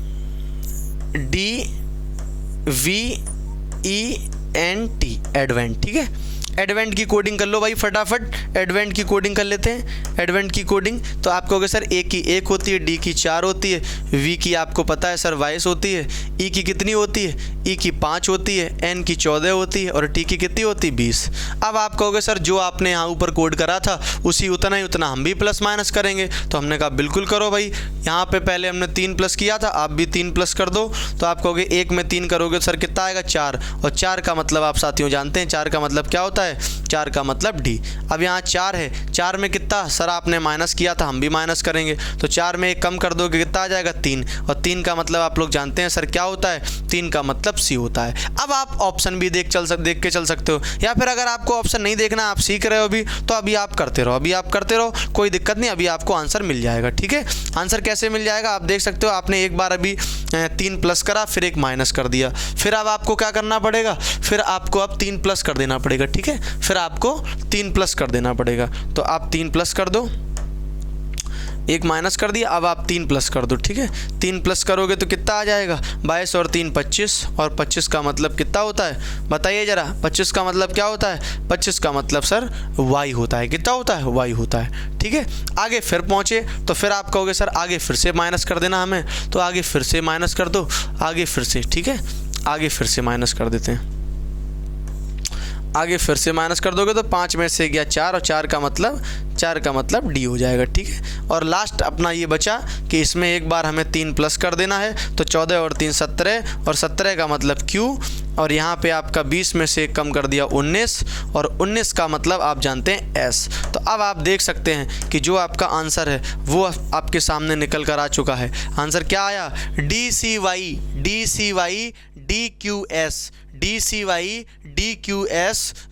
एडवेंट, ठीक है। एडवेंट की कोडिंग कर लो भाई फटाफट, एडवेंट की कोडिंग कर लेते हैं। एडवेंट की कोडिंग तो आप कहोगे सर ए की 1 होती है, डी की 4 होती है, वी की आपको पता है सर 22 होती है, ई की कितनी होती है, ई की 5 होती है, एन की 14 होती है, और टी की कितनी होती है 20। अब आप कहोगे सर जो आपने यहाँ ऊपर कोड करा था उसी उतना हम भी प्लस माइनस करेंगे। तो हमने कहा बिल्कुल करो भाई, यहाँ पे पहले हमने 3 प्लस किया था, आप भी 3 प्लस कर दो। तो आप कहोगे 1 में 3 करोगे सर कितना आएगा, 4। और 4 का मतलब आप साथियों जानते हैं 4 का मतलब क्या होता है, 4 का मतलब डी। अब यहाँ 4 है, 4 में कितना सर आपने माइनस किया था, हम भी माइनस करेंगे। तो 4 में 1 कम कर दोगे कितना आ जाएगा, 3। और 3 का मतलब आप लोग जानते हैं सर क्या होता है, 3 का मतलब सी होता है। अब आप ऑप्शन भी देख के चल सकते हो, या फिर अगर आपको ऑप्शन नहीं देखना, आप सीख रहे हो अभी, तो अभी आप करते रहो, कोई दिक्कत नहीं, अभी आपको आंसर मिल जाएगा, ठीक है। आंसर कैसे मिल जाएगा आप देख सकते हो, आपने एक बार अभी 3 प्लस करा, फिर 1 माइनस कर दिया, फिर अब आपको क्या करना पड़ेगा, फिर आपको अब 3 प्लस कर देना पड़ेगा, ठीक है। फिर आपको 3 प्लस कर देना पड़ेगा, तो आप 3 प्लस कर दो, 1 माइनस कर दिया, अब आप 3 प्लस कर दो, ठीक है। 3 प्लस करोगे तो कितना आ जाएगा, 22 और 3 25, और 25 का मतलब कितना होता है बताइए ज़रा, 25 का मतलब क्या होता है, 25 का मतलब सर y होता है, कितना होता है, y होता है, ठीक है। आगे फिर पहुँचे तो फिर आप कहोगे सर आगे फिर से माइनस कर देना हमें, तो आगे फिर से माइनस कर दो, आगे फिर से, ठीक है, आगे फिर से माइनस कर देते हैं, आगे फिर से माइनस कर दोगे तो 5 में से गया 4, और 4 का मतलब डी हो जाएगा, ठीक है। और लास्ट अपना ये बचा कि इसमें एक बार हमें 3 प्लस कर देना है, तो 14 और 3 17, और 17 का मतलब क्यू, और यहाँ पे आपका 20 में से कम कर दिया 19, और 19 का मतलब आप जानते हैं एस। तो अब आप देख सकते हैं कि जो आपका आंसर है वो आपके सामने निकल कर आ चुका है। आंसर क्या आया, DCY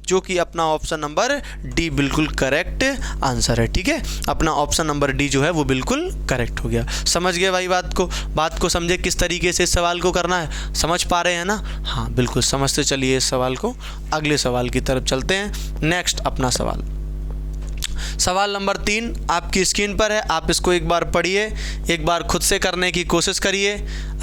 जो कि अपना ऑप्शन नंबर डी बिल्कुल करेक्ट आंसर है, ठीक है। अपना ऑप्शन नंबर डी जो है वो बिल्कुल करेक्ट हो गया। समझ गए भाई बात को समझे किस तरीके से इस सवाल को करना है, समझ पा रहे हैं ना, हाँ बिल्कुल समझते चलिए इस सवाल को। अगले सवाल की तरफ चलते हैं। नेक्स्ट अपना सवाल नंबर 3 आपकी स्क्रीन पर है, आप इसको एक बार पढ़िए, एक बार खुद से करने की कोशिश करिए।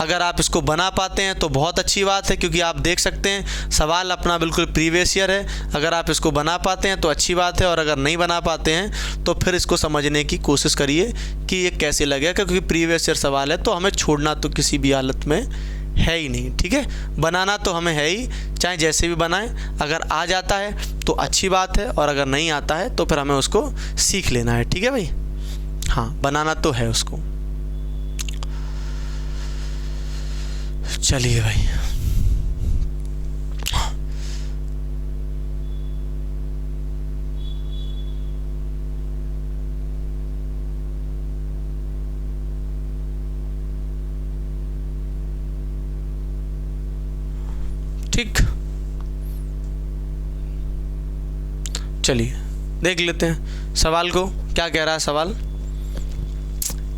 अगर आप इसको बना पाते हैं तो बहुत अच्छी बात है, क्योंकि आप देख सकते हैं सवाल अपना बिल्कुल प्रीवियस ईयर है। अगर आप इसको बना पाते हैं तो अच्छी बात है, और अगर नहीं बना पाते हैं तो फिर इसको समझने की कोशिश करिए कि ये कैसे लगेगा, क्योंकि प्रीवियस ईयर सवाल है तो हमें छोड़ना तो किसी भी हालत में है ही नहीं, ठीक है। बनाना तो हमें है ही, चाहे जैसे भी बनाएं। अगर आ जाता है तो अच्छी बात है, और अगर नहीं आता है तो फिर हमें उसको सीख लेना है, ठीक है भाई। हाँ, बनाना तो है उसको। चलिए भाई, ठीक, चलिए देख लेते हैं सवाल को क्या कह रहा है सवाल।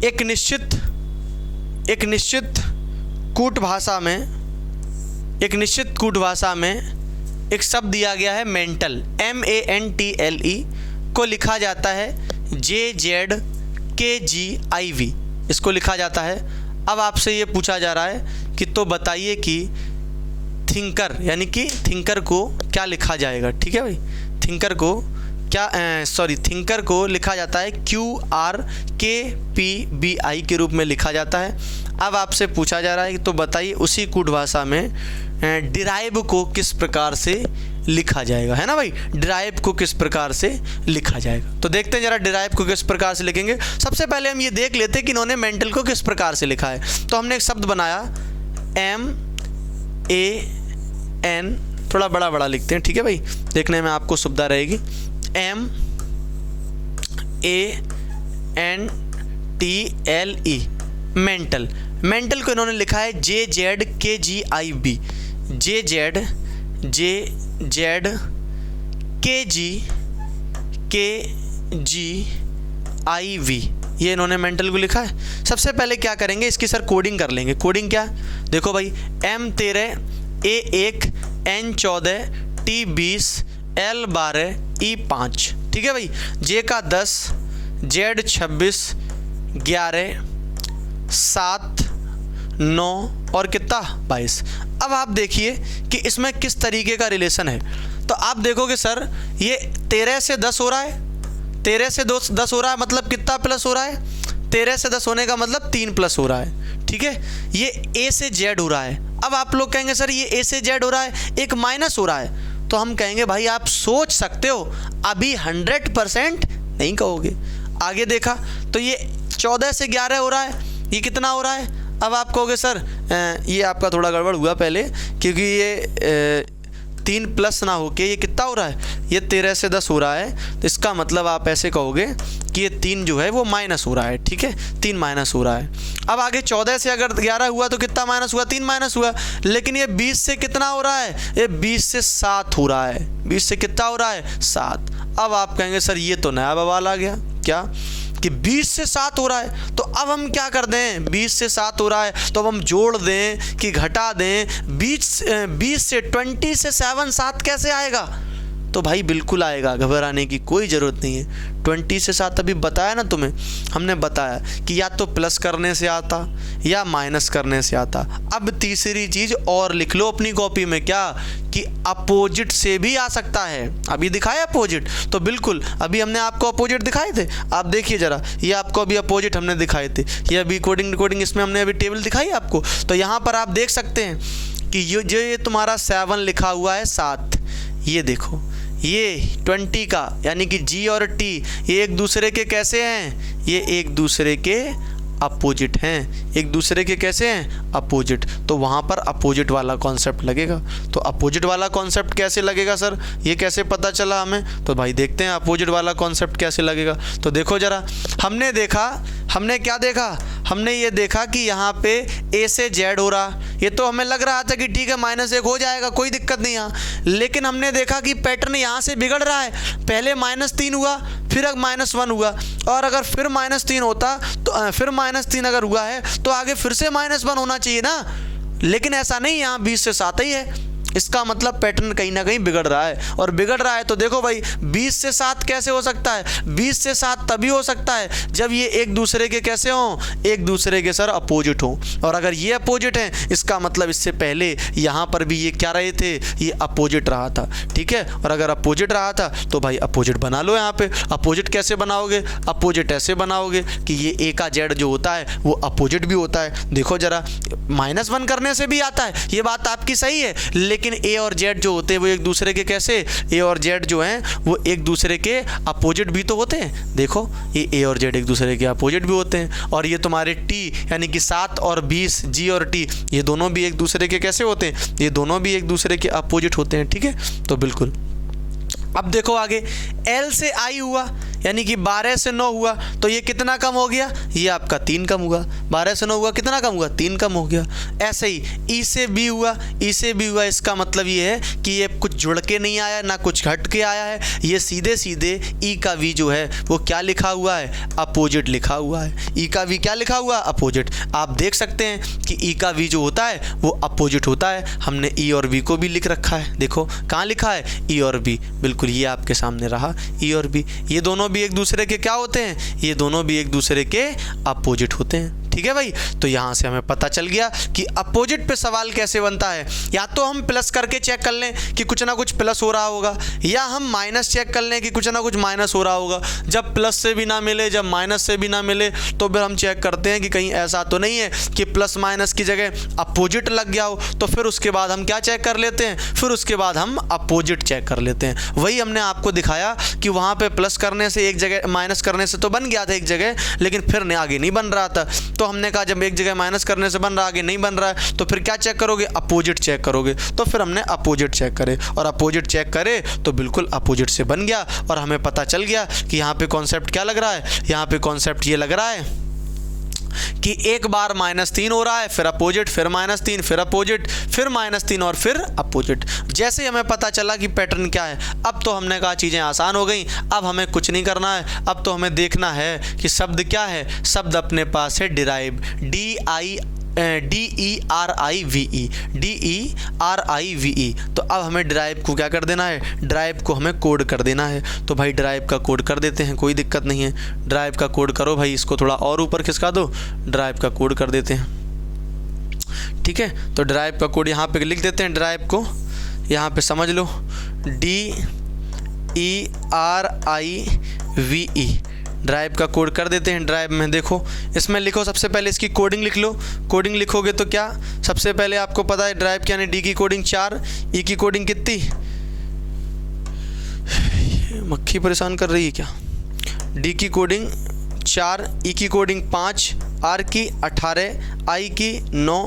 एक निश्चित कूट भाषा में एक शब्द दिया गया है मेंटल, MANTLE को लिखा जाता है JZKGIV, इसको लिखा जाता है। अब आपसे ये पूछा जा रहा है कि तो बताइए कि थिंकर को क्या लिखा जाएगा, ठीक है भाई। थिंकर को लिखा जाता है QRKPBI के रूप में लिखा जाता है। अब आपसे पूछा जा रहा है कि तो बताइए उसी कूट भाषा में डिराइव को किस प्रकार से लिखा जाएगा, है ना भाई। डिराइव को किस प्रकार से लिखा जाएगा, तो देखते हैं जरा डिराइव को किस प्रकार से लिखेंगे। सबसे पहले हम ये देख लेते हैं कि इन्होंने मेंटल को किस प्रकार से लिखा है। तो हमने एक शब्द बनाया MAN, थोड़ा बड़ा लिखते हैं, ठीक है भाई, देखने में आपको सुविधा रहेगी। MANTLE मेंटल को इन्होंने लिखा है JZKGIV, JZKGIV, ये इन्होंने मेंटल को लिखा है। सबसे पहले क्या करेंगे, इसकी सर कोडिंग कर लेंगे। कोडिंग क्या, देखो भाई, M13 A1 N14 T20 L12 E5, ठीक है भाई। J का 10 Z26 11 7 9 और कितना 22। अब आप देखिए कि इसमें किस तरीके का रिलेशन है। तो आप देखोगे सर ये 13 से 10 हो रहा है, 13 से 10 हो रहा है, मतलब कितना प्लस हो रहा है, 13 से 10 होने का मतलब 3 प्लस हो रहा है, ठीक है। ये A से Z हो रहा है। अब आप लोग कहेंगे सर ये A से Z हो रहा है, एक माइनस हो रहा है, तो हम कहेंगे भाई आप सोच सकते हो, अभी 100% नहीं कहोगे। आगे देखा तो ये 14 से 11 हो रहा है, ये कितना हो रहा है। अब आप कहोगे सर ये आपका थोड़ा गड़बड़ हुआ पहले, क्योंकि ये 3 प्लस ना होके ये कितना हो रहा है, ये 13 से 10 हो रहा है। तो इसका मतलब आप ऐसे कहोगे कि ये 3 जो है वो माइनस हो रहा है, ठीक है, 3 माइनस हो रहा है। अब आगे 14 से अगर 11 हुआ तो कितना माइनस हुआ, 3 माइनस हुआ। लेकिन ये 20 से कितना हो रहा है, ये 20 से 7 हो रहा है, 20 से कितना हो रहा है 7। अब आप कहेंगे सर ये तो नया बवाल आ गया, क्या कि 20 से 7 हो रहा है। तो अब हम क्या कर दें, 20 से 7 हो रहा है तो अब हम जोड़ दें कि घटा दें। 20 से 20 से 7 कैसे आएगा, तो भाई बिल्कुल आएगा, घबराने की कोई ज़रूरत नहीं है। 20 से 7 अभी बताया ना तुम्हें, हमने बताया कि या तो प्लस करने से आता या माइनस करने से आता। अब तीसरी चीज़ और लिख लो अपनी कॉपी में, क्या कि अपोजिट से भी आ सकता है। अभी दिखाया अपोजिट, तो बिल्कुल अभी हमने आपको अपोजिट दिखाए थे। आप देखिए ज़रा, ये आपको अभी अपोजिट हमने दिखाए थे, ये अभी कोडिंग इसमें हमने अभी टेबल दिखाई आपको। तो यहाँ पर आप देख सकते हैं कि ये तुम्हारा 7 लिखा हुआ है 7, ये देखो ये 20 का यानी कि G और T ये एक दूसरे के कैसे हैं, ये एक दूसरे के अपोजिट हैं। एक दूसरे के कैसे हैं, अपोजिट। तो वहाँ पर अपोजिट वाला कॉन्सेप्ट लगेगा। तो अपोजिट वाला कॉन्सेप्ट कैसे लगेगा सर, ये कैसे पता चला हमें? तो भाई देखते हैं अपोजिट वाला कॉन्सेप्ट कैसे लगेगा। तो देखो ज़रा, हमने क्या देखा, हमने ये देखा कि यहाँ पे A से Z हो रहा। ये तो हमें लग रहा था कि ठीक है -1 हो जाएगा, कोई दिक्कत नहीं यहाँ। लेकिन हमने देखा कि पैटर्न यहाँ से बिगड़ रहा है। पहले -3 हुआ, फिर -1 हुआ, और अगर फिर -3 होता तो फिर -3 अगर हुआ है तो आगे फिर से -1 होना चाहिए ना। लेकिन ऐसा नहीं, यहाँ 20 से 7 ही है। इसका मतलब पैटर्न कहीं ना कहीं बिगड़ रहा है, और बिगड़ रहा है तो देखो भाई 20 से 7 कैसे हो सकता है? 20 से 7 तभी हो सकता है जब ये एक दूसरे के कैसे हों, एक दूसरे के सर अपोजिट हों। और अगर ये अपोजिट हैं, इसका मतलब इससे पहले यहाँ पर भी ये क्या रहे थे, ये अपोजिट रहा था। ठीक है, और अगर अपोजिट रहा था तो भाई अपोजिट बना लो। यहाँ पे अपोजिट कैसे बनाओगे? अपोजिट ऐसे बनाओगे कि ये A का Z जो होता है वो अपोजिट भी होता है। देखो ज़रा, -1 करने से भी आता है, ये बात आपकी सही है। लेकिन A और Z जो होते हैं वो एक दूसरे के कैसे, A और Z जो हैं वो एक दूसरे के अपोजिट भी तो होते हैं। देखो ये A और Z एक दूसरे के अपोजिट भी होते हैं। और ये तुम्हारे T यानी कि 7 और 20, G और T, ये दोनों भी एक दूसरे के कैसे होते हैं, ये दोनों भी एक दूसरे के अपोजिट होते हैं। ठीक है, तो बिल्कुल। अब देखो आगे, L से I हुआ यानी कि 12 से 9 हुआ, तो ये कितना कम हो गया, ये आपका 3 कम हुआ। 12 से 9 हुआ, कितना कम हुआ, 3 कम हो गया। ऐसे ही E से B हुआ, E से B हुआ, इसका मतलब ये है कि ये कुछ जुड़ के नहीं आया ना कुछ घट के आया है, ये सीधे सीधे E का V जो है वो क्या लिखा हुआ है, अपोजिट लिखा हुआ है। E का V क्या लिखा हुआ, अपोजिट। आप देख सकते हैं कि E का V जो होता है वो अपोजिट होता है। हमने E और V को भी लिख रखा है, देखो कहाँ लिखा है, E और B, बिल्कुल ये आपके सामने रहा E और B। ये दोनों भी एक दूसरे के क्या होते हैं, ये दोनों भी एक दूसरे के अपोजिट होते हैं। ठीक है भाई, तो यहाँ से हमें पता चल गया कि अपोजिट पे सवाल कैसे बनता है। या तो हम प्लस करके चेक कर लें कि कुछ ना कुछ प्लस हो रहा होगा, या हम माइनस चेक कर लें कि कुछ ना कुछ माइनस हो रहा होगा। जब प्लस से भी ना मिले, जब माइनस से भी ना मिले, तो फिर हम चेक करते हैं कि कहीं ऐसा तो नहीं है कि प्लस माइनस की जगह अपोजिट लग गया हो। तो फिर उसके बाद हम क्या चेक कर लेते हैं, फिर उसके बाद हम अपोजिट चेक कर लेते हैं। वही हमने आपको दिखाया कि वहाँ पर प्लस करने से एक जगह, माइनस करने से तो बन गया था एक जगह, लेकिन फिर आगे नहीं बन रहा था। तो हमने कहा जब एक जगह माइनस करने से बन रहा, आगे नहीं बन रहा है, तो फिर क्या चेक करोगे, अपोजिट चेक करोगे। तो फिर हमने अपोजिट चेक करे, और अपोजिट चेक करे तो बिल्कुल अपोजिट से बन गया। और हमें पता चल गया कि यहाँ पे कॉन्सेप्ट क्या लग रहा है, यहाँ पे कॉन्सेप्ट ये लग रहा है कि एक बार -3 हो रहा है, फिर अपोजिट, फिर -3, फिर अपोजिट, फिर -3 और फिर अपोजिट। जैसे ही हमें पता चला कि पैटर्न क्या है, अब तो हमने कहा चीज़ें आसान हो गई। अब हमें कुछ नहीं करना है, अब तो हमें देखना है कि शब्द क्या है। शब्द अपने पास है डिराइव, DERIVE। तो अब हमें ड्राइव को क्या कर देना है, ड्राइव को हमें कोड कर देना है। तो भाई ड्राइव का कोड कर देते हैं, कोई दिक्कत नहीं है। ड्राइव का कोड करो भाई, इसको थोड़ा और ऊपर खिसका दो, ड्राइव का कोड कर देते हैं। ठीक है, तो ड्राइव का कोड यहाँ पे लिख देते हैं। ड्राइव को यहाँ पे समझ लो, DERIVE, ड्राइव का कोड कर देते हैं। ड्राइव में देखो, इसमें लिखो, सबसे पहले इसकी कोडिंग लिख लो। कोडिंग लिखोगे तो क्या, सबसे पहले आपको पता है ड्राइव क्या है, D की कोडिंग 4, E की कोडिंग कितनी, मक्खी परेशान कर रही है क्या, D की कोडिंग 4, E की कोडिंग 5, R की 18, I की 9,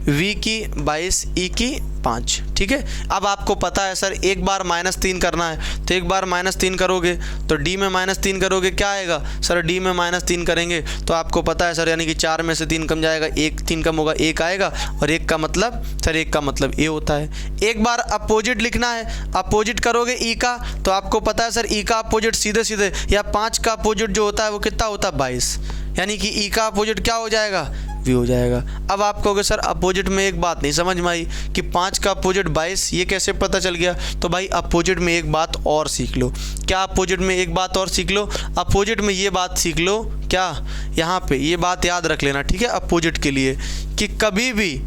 V की 22, E की 5। ठीक है, अब आपको पता है सर एक बार -3 करना है, तो एक बार -3 करोगे तो D में -3 करोगे क्या आएगा सर, D में -3 करेंगे तो आपको पता है सर, यानी कि 4 में से 3 कम जाएगा, 3 कम होगा, 1 आएगा। और 1 का मतलब सर, 1 का मतलब A होता है। एक बार अपोजिट लिखना है, अपोजिट करोगे E का, तो आपको पता है सर E का अपोजिट सीधे सीधे, या 5 का अपोजिट जो होता है वो कितना होता है, 22, यानी कि E का अपोजिट क्या हो जाएगा, v हो जाएगा। अब आप कहोगे सर अपोजिट में एक बात नहीं समझ में आई कि 5 का अपोजिट 22, ये कैसे पता चल गया? तो भाई अपोजिट में एक बात और सीख लो। क्या अपोजिट में एक बात और सीख लो? अपोजिट में ये बात सीख लो, क्या यहाँ पे ये बात याद रख लेना, ठीक है, अपोजिट के लिए, कि कभी भी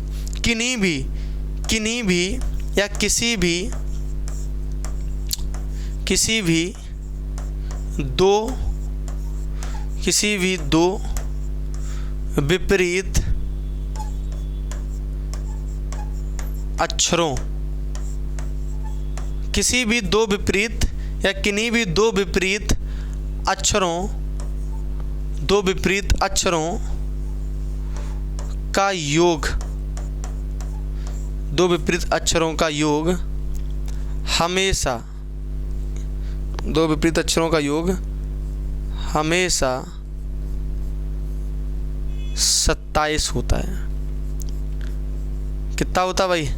किन्हीं भी या किसी भी दो विपरीत अक्षरों, किसी भी दो विपरीत या किन्हीं भी दो विपरीत अक्षरों का योग, दो विपरीत अक्षरों का योग हमेशा, दो विपरीत अक्षरों का योग हमेशा 27 होता है। कितना होता है भाई?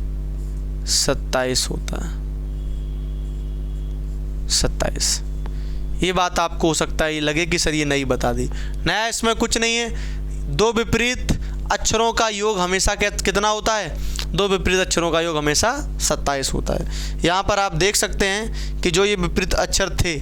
27 होता है, 27। ये बात आपको हो सकता है ये लगे कि सर ये नई बता दी, नया इसमें कुछ नहीं है। दो विपरीत अक्षरों का योग हमेशा कितना होता है? दो विपरीत अक्षरों का योग हमेशा 27 होता है। यहाँ पर आप देख सकते हैं कि जो ये विपरीत अक्षर थे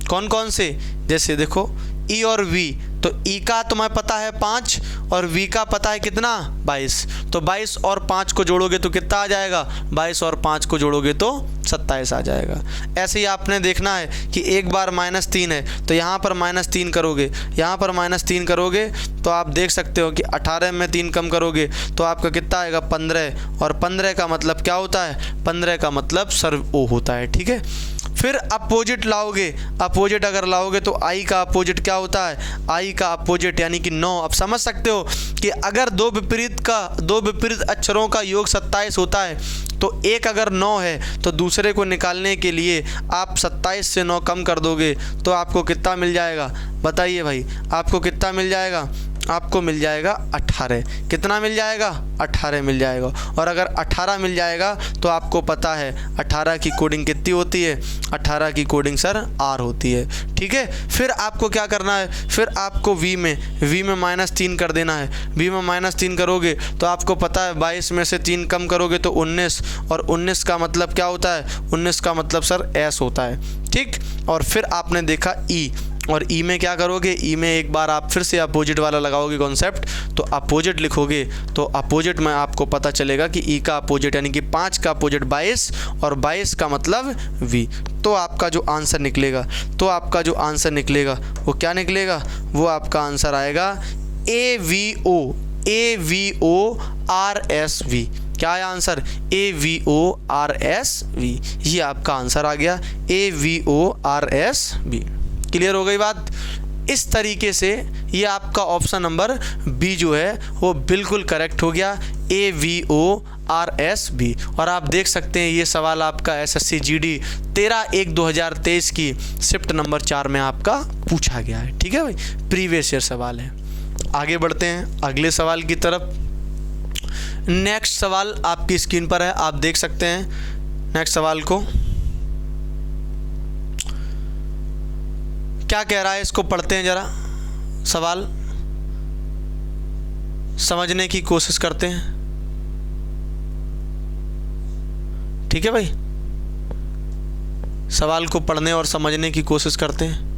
कौन कौन से, जैसे देखो ई और वी, तो ई का तुम्हें पता है 5 और वी का पता है कितना? 22। तो 22 और 5 को जोड़ोगे तो कितना आ जाएगा? 22 और 5 को जोड़ोगे तो 27 आ जाएगा। ऐसे ही आपने देखना है कि एक बार -3 है तो यहाँ पर -3 करोगे, यहाँ पर -3 करोगे तो आप देख सकते हो कि 18 में 3 कम करोगे तो आपका कितना आएगा? 15। और 15 का मतलब क्या होता है? 15 का मतलब सर ओ होता है, ठीक है। फिर अपोजिट लाओगे, अपोजिट अगर लाओगे तो आई का अपोजिट क्या होता है? आई का अपोजिट यानी कि 9। अब समझ सकते हो कि अगर दो विपरीत अक्षरों का योग 27 होता है तो एक अगर 9 है तो दूसरे को निकालने के लिए आप 27 से 9 कम कर दोगे तो आपको कितना मिल जाएगा? बताइए भाई, आपको कितना मिल जाएगा? आपको मिल जाएगा 18। कितना मिल जाएगा? 18 मिल जाएगा। और अगर 18 मिल जाएगा तो आपको पता है 18 की कोडिंग कितनी होती है? 18 की कोडिंग सर R होती है, ठीक है। फिर आपको क्या करना है? फिर आपको V में -3 कर देना है। V में -3 करोगे तो आपको पता है 22 में से 3 कम करोगे तो 19, और 19 का मतलब क्या होता है? 19 का मतलब सर S होता है, ठीक। और फिर आपने देखा E, और ई में क्या करोगे? ई में एक बार आप फिर से अपोजिट वाला लगाओगे कॉन्सेप्ट, तो अपोजिट लिखोगे तो अपोजिट में आपको पता चलेगा कि ई का अपोजिट यानी कि 5 का अपोजिट 22 और 22 का मतलब वी। तो आपका जो आंसर निकलेगा वो क्या निकलेगा? वो आपका आंसर आएगा AVORSV। क्या है आंसर? AVORSV। ये आपका आंसर आ गया, AVORSV। क्लियर हो गई बात? इस तरीके से ये आपका ऑप्शन नंबर बी जो है वो बिल्कुल करेक्ट हो गया, AVORSV। और आप देख सकते हैं ये सवाल आपका SSC GD 13/1/2023 की शिफ्ट नंबर 4 में आपका पूछा गया है, ठीक है भाई, प्रीवियस ईयर सवाल है। आगे बढ़ते हैं अगले सवाल की तरफ। नेक्स्ट सवाल आपकी स्क्रीन पर है, आप देख सकते हैं नेक्स्ट सवाल को। क्या कह रहा है इसको पढ़ते हैं जरा, सवाल समझने की कोशिश करते हैं, ठीक है भाई। सवाल को पढ़ने और समझने की कोशिश करते हैं।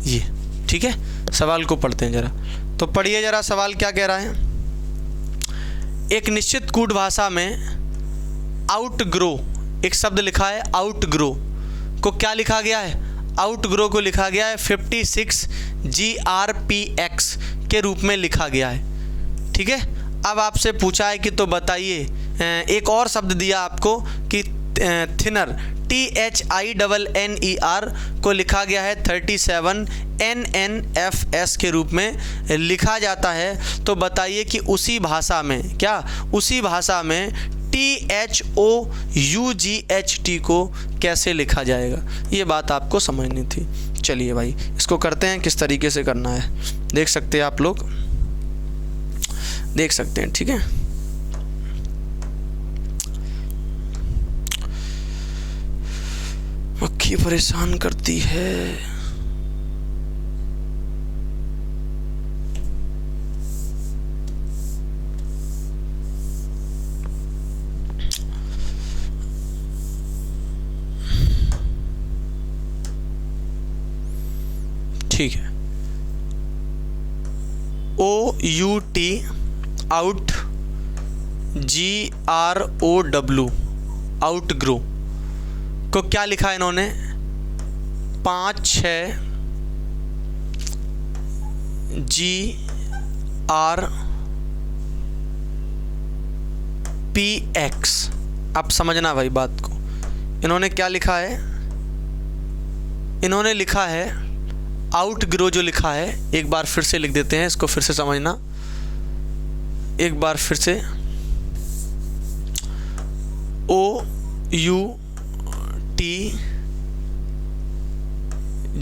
ये ठीक है, सवाल को पढ़ते हैं जरा। तो पढ़िए जरा सवाल क्या कह रहा है। एक निश्चित कूट भाषा में आउटग्रो, एक शब्द लिखा है आउटग्रो को क्या लिखा गया है? आउटग्रो को लिखा गया है 56 GRPX के रूप में लिखा गया है, ठीक है। अब आपसे पूछा है कि तो बताइए, एक और शब्द दिया आपको कि थिनर THINNER को लिखा गया है 37 NNFS के रूप में लिखा जाता है। तो बताइए कि उसी भाषा में क्या, उसी भाषा में THOUGHT को कैसे लिखा जाएगा, ये बात आपको समझनी थी। चलिए भाई इसको करते हैं, किस तरीके से करना है देख सकते हैं आप लोग। देख सकते हैं, ठीक है। मक्खी परेशान करती है। ठीक है, OUT out, GROW out grow को क्या लिखा है इन्होंने? 5 6 GRPX। आप समझना भाई बात को। इन्होंने क्या लिखा है? इन्होंने लिखा है आउट ग्रो। जो लिखा है एक बार फिर से लिख देते हैं, इसको फिर से समझना। एक बार फिर से OUT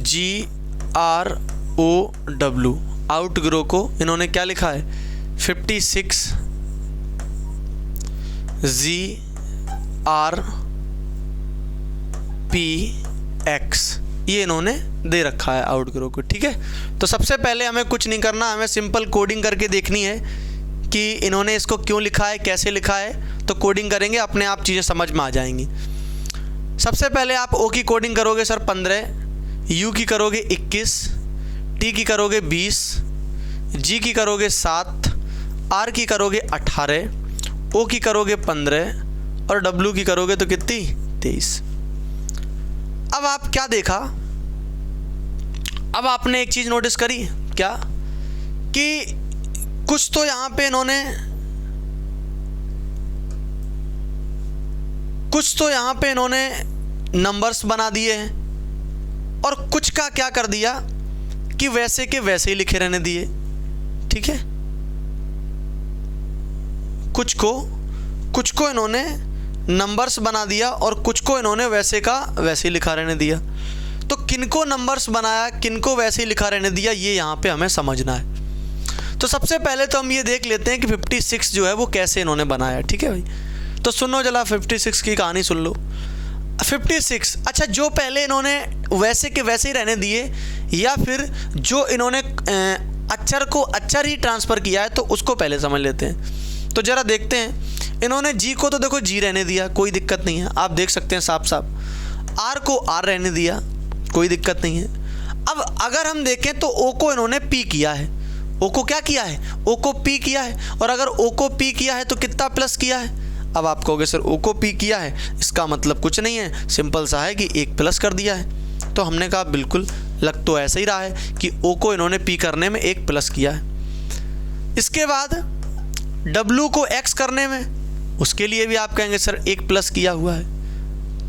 GROW आउट ग्रो को इन्होंने क्या लिखा है? 56 GRPX ये इन्होंने दे रखा है आउट ग्रो को, ठीक है। तो सबसे पहले हमें कुछ नहीं करना, हमें सिंपल कोडिंग करके देखनी है कि इन्होंने इसको क्यों लिखा है, कैसे लिखा है। तो कोडिंग करेंगे, अपने आप चीज़ें समझ में आ जाएंगी। सबसे पहले आप O की कोडिंग करोगे सर 15, U की करोगे 21, T की करोगे 20, G की करोगे 7, R की करोगे 18, O की करोगे 15 और W की करोगे तो कितनी? 23। अब आप क्या देखा? अब आपने एक चीज़ नोटिस करी क्या कि कुछ तो यहाँ पे इन्होंने नंबर्स बना दिए हैं और कुछ का क्या कर दिया कि वैसे के वैसे ही लिखे रहने दिए, ठीक है। कुछ को इन्होंने नंबर्स बना दिया और कुछ को इन्होंने वैसे का वैसे ही लिखा रहने दिया। तो किनको नंबर्स बनाया, किनको वैसे ही लिखा रहने दिया, ये यहाँ पे हमें समझना है। तो सबसे पहले तो हम ये देख लेते हैं कि 56 जो है वो कैसे इन्होंने बनाया, ठीक है भाई। तो सुनो जरा 56 की कहानी सुन लो। 56, अच्छा जो पहले इन्होंने वैसे के वैसे ही रहने दिए या फिर जो इन्होंने अक्षर को अक्षर ही ट्रांसफ़र किया है, तो उसको पहले समझ लेते हैं। तो ज़रा देखते हैं। इन्होंने जी को तो देखो जी रहने दिया, कोई दिक्कत नहीं है, आप देख सकते हैं साफ साफ। आर को आर रहने दिया, कोई दिक्कत नहीं है। अब अगर हम देखें तो ओ को इन्होंने पी किया है। ओ को क्या किया है? ओ को पी किया है। और अगर ओ को पी किया है तो कितना प्लस किया है? अब आप कहोगे सर ओ को पी किया है, इसका मतलब कुछ नहीं है, सिंपल सा है कि एक प्लस कर दिया है। तो हमने कहा बिल्कुल लग तो ऐसा ही रहा है कि ओ को इन्होंने पी करने में एक प्लस किया है। इसके बाद डब्लू को एक्स करने में, उसके लिए भी आप कहेंगे सर एक प्लस किया हुआ है।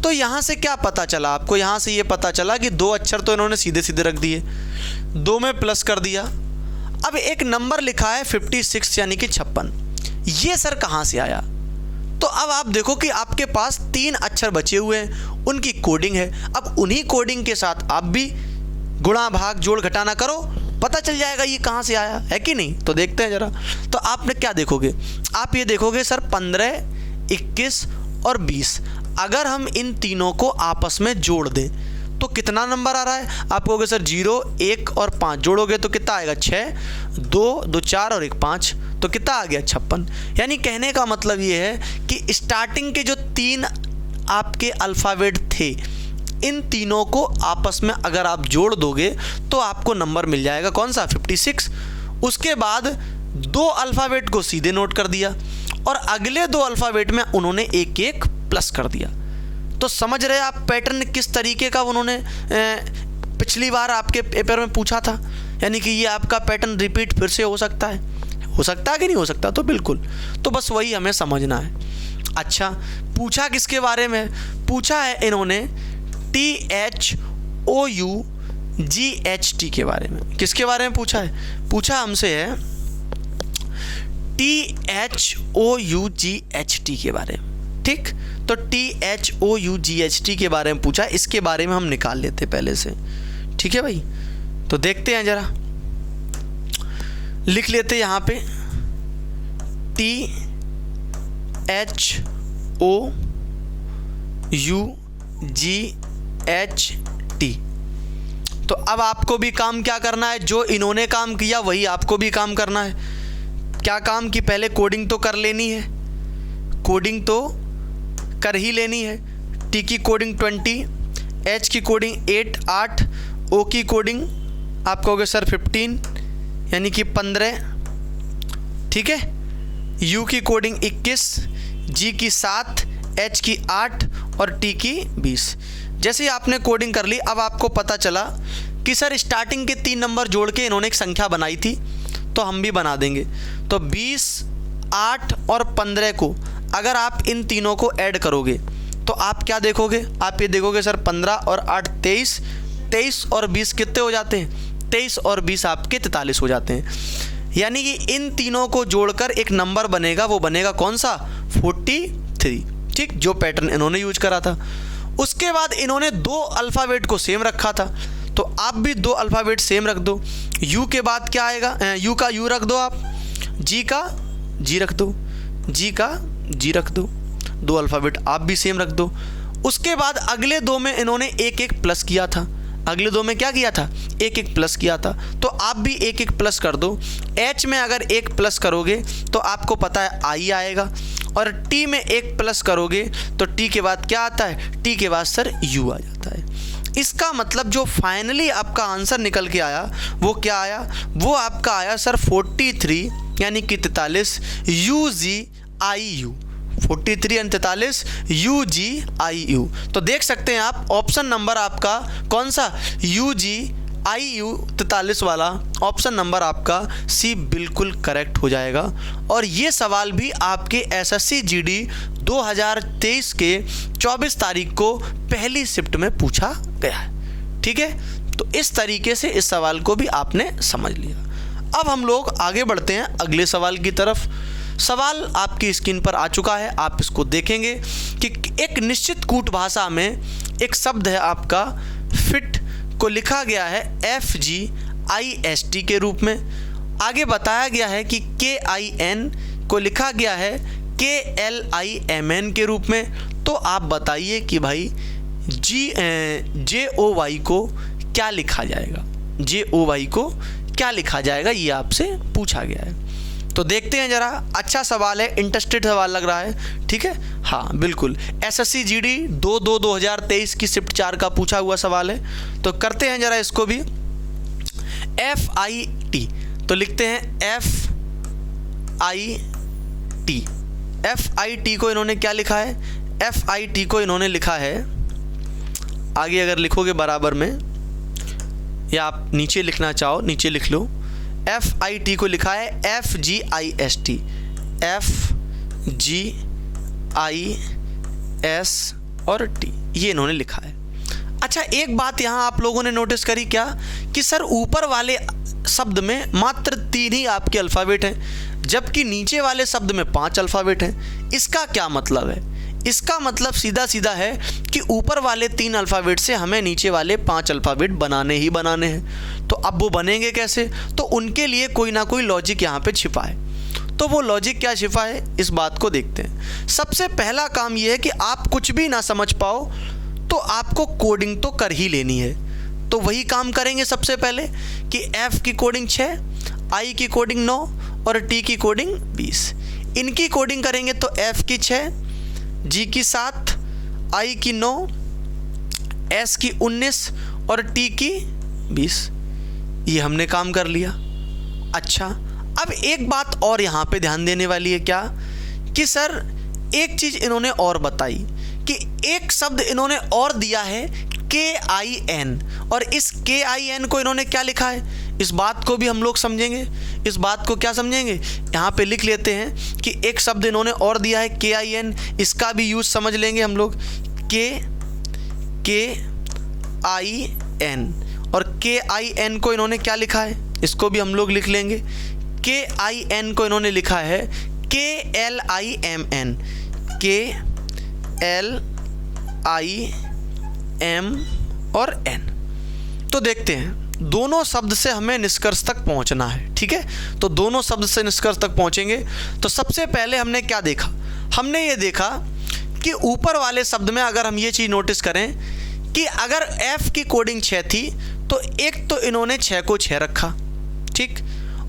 तो यहाँ से क्या पता चला आपको? यहाँ से ये पता चला कि दो अक्षर तो इन्होंने सीधे सीधे रख दिए, दो में प्लस कर दिया। अब एक नंबर लिखा है 56 यानी कि 56, ये सर कहाँ से आया? तो अब आप देखो कि आपके पास 3 अक्षर बचे हुए हैं, उनकी कोडिंग है। अब उन्हीं कोडिंग के साथ आप भी गुणा भाग जोड़ घटाना करो, पता चल जाएगा ये कहाँ से आया है कि नहीं। तो देखते हैं ज़रा। तो आपने क्या देखोगे? आप ये देखोगे सर 15, 21 और 20, अगर हम इन तीनों को आपस में जोड़ दें तो कितना नंबर आ रहा है? आप कहोगे सर 0, 1 और 5 जोड़ोगे तो कितना आएगा? 6, 2, 2 4 और 1 5, तो कितना आ गया? 56। यानी कहने का मतलब ये है कि स्टार्टिंग के जो 3 आपके अल्फ़ाबेट थे, इन तीनों को आपस में अगर आप जोड़ दोगे तो आपको नंबर मिल जाएगा कौन सा? 56। उसके बाद 2 अल्फ़ाबेट को सीधे नोट कर दिया और अगले 2 अल्फ़ाबेट में उन्होंने एक एक प्लस कर दिया। तो समझ रहे आप पैटर्न किस तरीके का उन्होंने पिछली बार आपके पेपर में पूछा था। यानी कि ये आपका पैटर्न रिपीट फिर से हो सकता है कि नहीं हो सकता? तो बिल्कुल। तो बस वही हमें समझना है। अच्छा, पूछा किसके बारे में? पूछा है इन्होंने THOUGHT के बारे में। किसके बारे में पूछा है? पूछा हमसे है THOUGHT के बारे में, ठीक। तो THOUGHT के बारे में पूछा, इसके बारे में हम निकाल लेते पहले से, ठीक है भाई। तो देखते हैं जरा, लिख लेते यहाँ पे THOUGHT। तो अब आपको भी काम क्या करना है, जो इन्होंने काम किया वही आपको भी काम करना है। क्या काम कि पहले कोडिंग तो कर लेनी है, कोडिंग तो कर ही लेनी है। टी की कोडिंग 20, एच की कोडिंग 8, ओ की कोडिंग आप कहोगे सर 15 यानी कि 15, ठीक है। यू की कोडिंग 21, जी की 7, एच की 8 और टी की 20। जैसे ही आपने कोडिंग कर ली, अब आपको पता चला कि सर स्टार्टिंग के 3 नंबर जोड़ के इन्होंने एक संख्या बनाई थी, तो हम भी बना देंगे। तो 20, 8 और 15 को अगर आप इन तीनों को ऐड करोगे तो आप क्या देखोगे, आप ये देखोगे सर 15 और 8 23, 23 और 20 कितने हो जाते हैं, 23 और 20 आपके 43 हो जाते हैं। यानी कि इन तीनों को जोड़कर एक नंबर बनेगा, वो बनेगा कौन सा, 43, ठीक, जो पैटर्न इन्होंने यूज करा था। उसके बाद इन्होंने 2 अल्फ़ाबेट को सेम रखा था, तो आप भी 2 अल्फ़ाबेट सेम रख दो। यू के बाद क्या आएगा, यू का यू रख दो आप, जी का जी रख दो, जी का जी रख दो, 2 अल्फ़ाबेट आप भी सेम रख दो। उसके बाद अगले 2 में इन्होंने 1 प्लस किया था, अगले 2 में क्या किया था, 1 प्लस किया था, तो आप भी 1 प्लस कर दो। एच में अगर 1 प्लस करोगे तो आपको पता है आई आएगा, और टी में 1 प्लस करोगे तो टी के बाद क्या आता है, टी के बाद सर यू आ जाता है। इसका मतलब जो फाइनली आपका आंसर निकल के आया वो क्या आया, वो आपका आया सर 43 यानी कि 43 UGIU, 43 और 43 UGIU। तो देख सकते हैं आप ऑप्शन नंबर आपका कौन सा, UGIU 43 वाला ऑप्शन नंबर आपका सी बिल्कुल करेक्ट हो जाएगा। और ये सवाल भी आपके SSC GD 2023 के 24 तारीख को पहली शिफ्ट में पूछा गया है, ठीक है। तो इस तरीके से इस सवाल को भी आपने समझ लिया। अब हम लोग आगे बढ़ते हैं अगले सवाल की तरफ। सवाल आपकी स्क्रीन पर आ चुका है, आप इसको देखेंगे कि एक निश्चित कूट भाषा में एक शब्द है आपका फिट को लिखा गया है FGIST के रूप में। आगे बताया गया है कि KIN को लिखा गया है KLIMN के रूप में। तो आप बताइए कि भाई JOY को क्या लिखा जाएगा, JOY को क्या लिखा जाएगा, ये आपसे पूछा गया है। तो देखते हैं ज़रा, अच्छा सवाल है, इंटरेस्टेड सवाल लग रहा है, ठीक है। हाँ बिल्कुल, SSC GD 2/2/2023 की शिफ्ट 4 का पूछा हुआ सवाल है। तो करते हैं ज़रा इसको भी। FIT, तो लिखते हैं FIT को इन्होंने क्या लिखा है, FIT को इन्होंने लिखा है, आगे अगर लिखोगे बराबर में या आप नीचे लिखना चाहो नीचे लिख लो, FIT को लिखा है FGIST, FGIS और T, ये इन्होंने लिखा है। अच्छा, एक बात यहाँ आप लोगों ने नोटिस करी क्या कि सर ऊपर वाले शब्द में मात्र 3 ही आपके अल्फ़ाबेट हैं, जबकि नीचे वाले शब्द में 5 अल्फ़ाबेट हैं। इसका क्या मतलब है, इसका मतलब सीधा सीधा है कि ऊपर वाले 3 अल्फ़ाबेट से हमें नीचे वाले 5 अल्फ़ाबेट बनाने ही बनाने हैं। तो अब वो बनेंगे कैसे, तो उनके लिए कोई ना कोई लॉजिक यहाँ पे छिपा है। तो वो लॉजिक क्या छिपा है, इस बात को देखते हैं। सबसे पहला काम ये है कि आप कुछ भी ना समझ पाओ तो आपको कोडिंग तो कर ही लेनी है। तो वही काम करेंगे सबसे पहले कि F की कोडिंग 6, I की कोडिंग 9 और T की कोडिंग 20। इनकी कोडिंग करेंगे तो F की 6, G की 7, I की 9, S की 19 और T की 20। ये हमने काम कर लिया। अच्छा, अब एक बात और यहाँ पे ध्यान देने वाली है क्या कि सर एक चीज़ इन्होंने और बताई कि एक शब्द इन्होंने और दिया है KIN, और इस KIN को इन्होंने क्या लिखा है, इस बात को भी हम लोग समझेंगे। इस बात को क्या समझेंगे, यहाँ पे लिख लेते हैं कि एक शब्द इन्होंने और दिया है KIN, इसका भी यूज़ समझ लेंगे हम लोग, KIN, और KIN को इन्होंने क्या लिखा है, इसको भी हम लोग लिख लेंगे। KIN को इन्होंने लिखा है KLIMN, KLIM और N। तो देखते हैं दोनों शब्द से हमें निष्कर्ष तक पहुंचना है, ठीक है। तो दोनों शब्द से निष्कर्ष तक पहुंचेंगे। तो सबसे पहले हमने क्या देखा, हमने ये देखा कि ऊपर वाले शब्द में अगर हम ये चीज़ नोटिस करें कि अगर f की कोडिंग 6 थी तो एक तो इन्होंने 6 को 6 रखा, ठीक,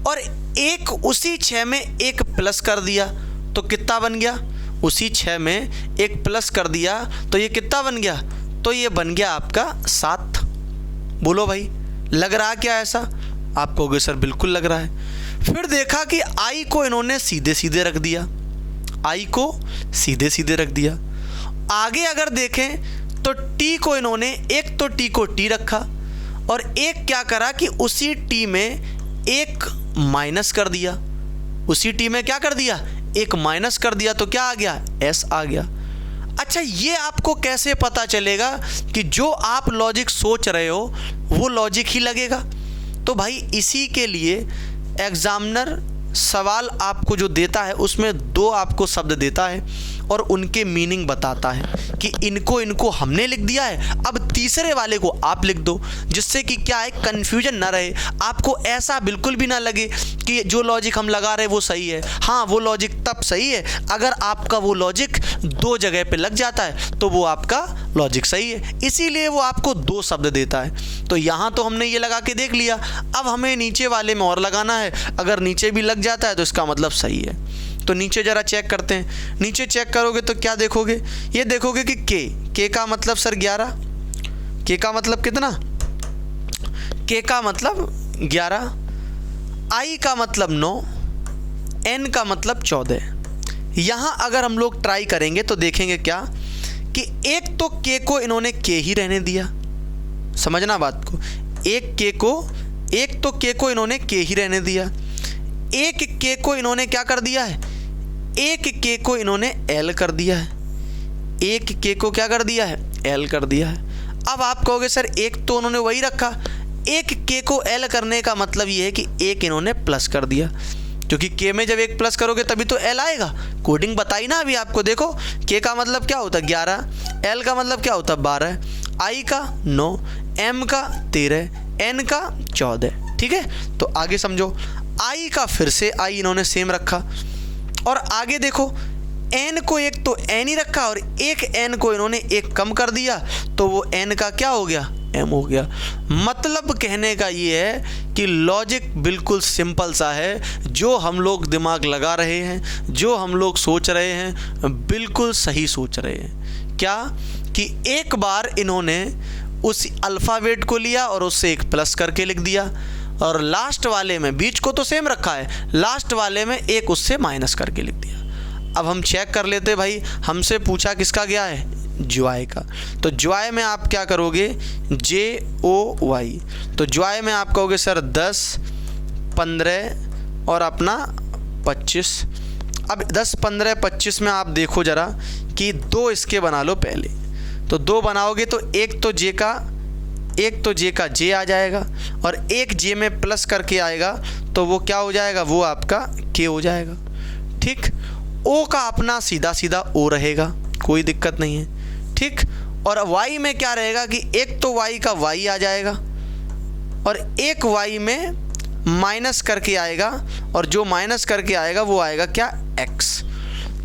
और एक उसी 6 में एक प्लस कर दिया तो कितना बन गया, उसी 6 में एक प्लस कर दिया तो ये कितना बन गया, तो ये बन गया आपका 7। बोलो भाई, लग रहा क्या ऐसा? आप कहोगे सर बिल्कुल लग रहा है। फिर देखा कि आई को इन्होंने सीधे सीधे रख दिया, आई को सीधे सीधे रख दिया। आगे अगर देखें तो टी को इन्होंने, एक तो टी को टी रखा और एक क्या करा कि उसी टी में एक माइनस कर दिया, उसी टी में क्या कर दिया, एक माइनस कर दिया तो क्या आ गया, एस आ गया। अच्छा, ये आपको कैसे पता चलेगा कि जो आप लॉजिक सोच रहे हो वो लॉजिक ही लगेगा? तो भाई इसी के लिए एग्जामिनर सवाल आपको जो देता है उसमें 2 आपको शब्द देता है और उनके मीनिंग बताता है कि इनको हमने लिख दिया है, अब तीसरे वाले को आप लिख दो, जिससे कि क्या है, कन्फ्यूजन ना रहे, आपको ऐसा बिल्कुल भी ना लगे कि जो लॉजिक हम लगा रहे हैं वो सही है। हाँ, वो लॉजिक तब सही है अगर आपका वो लॉजिक 2 जगह पे लग जाता है तो वो आपका लॉजिक सही है, इसीलिए वो आपको 2 शब्द देता है। तो यहाँ तो हमने ये लगा के देख लिया, अब हमें नीचे वाले में और लगाना है, अगर नीचे भी लग जाता है तो इसका मतलब सही है। तो नीचे ज़रा चेक करते हैं। नीचे चेक करोगे तो क्या देखोगे, ये देखोगे कि के का मतलब सर 11, के का मतलब कितना, के का मतलब 11, आई का मतलब 9, एन का मतलब 14। यहाँ अगर हम लोग ट्राई करेंगे तो देखेंगे क्या कि एक तो के को इन्होंने के ही रहने दिया, समझना बात को, एक तो के को इन्होंने के ही रहने दिया, एक के को इन्होंने क्या कर दिया है, एक के को इन्होंने एल कर दिया है, एक के को क्या कर दिया है, एल कर दिया है। अब आप कहोगे सर एक तो उन्होंने वही रखा, एक के को एल करने का मतलब ये है कि एक इन्होंने प्लस कर दिया, क्योंकि के में जब एक प्लस करोगे तभी तो एल आएगा। कोडिंग बताई ना अभी आपको, देखो के का मतलब क्या होता है 11, एल का मतलब क्या होता है 12, आई का 9, एम का 13, एन का 14, ठीक है। तो आगे समझो, आई का फिर से आई इन्होंने सेम रखा और आगे देखो एन को एक तो एन ही रखा और एक एन को इन्होंने एक कम कर दिया तो वो एन का क्या हो गया, एम हो गया। मतलब कहने का ये है कि लॉजिक बिल्कुल सिंपल सा है, जो हम लोग दिमाग लगा रहे हैं, जो हम लोग सोच रहे हैं बिल्कुल सही सोच रहे हैं। क्या कि एक बार इन्होंने उस अल्फ़ाबेट को लिया और उससे एक प्लस करके लिख दिया और लास्ट वाले में, बीच को तो सेम रखा है, लास्ट वाले में एक उससे माइनस करके लिख दिया। अब हम चेक कर लेते भाई, हमसे पूछा किसका गया है, ज्वाय का। तो ज्वाय में आप क्या करोगे, JOY, तो ज्वाय में आप कहोगे सर 10, 15 और अपना 25। अब 10, 15, 25 में आप देखो ज़रा कि 2 इसके बना लो पहले, तो 2 बनाओगे तो एक तो जे का जे आ जाएगा और एक जे में प्लस करके आएगा तो वो क्या हो जाएगा, वो आपका के हो जाएगा, ठीक। ओ का अपना सीधा सीधा ओ रहेगा, कोई दिक्कत नहीं है, ठीक। और वाई में क्या रहेगा कि एक तो वाई का वाई आ जाएगा और एक वाई में माइनस करके आएगा और जो माइनस करके आएगा वो आएगा क्या, एक्स।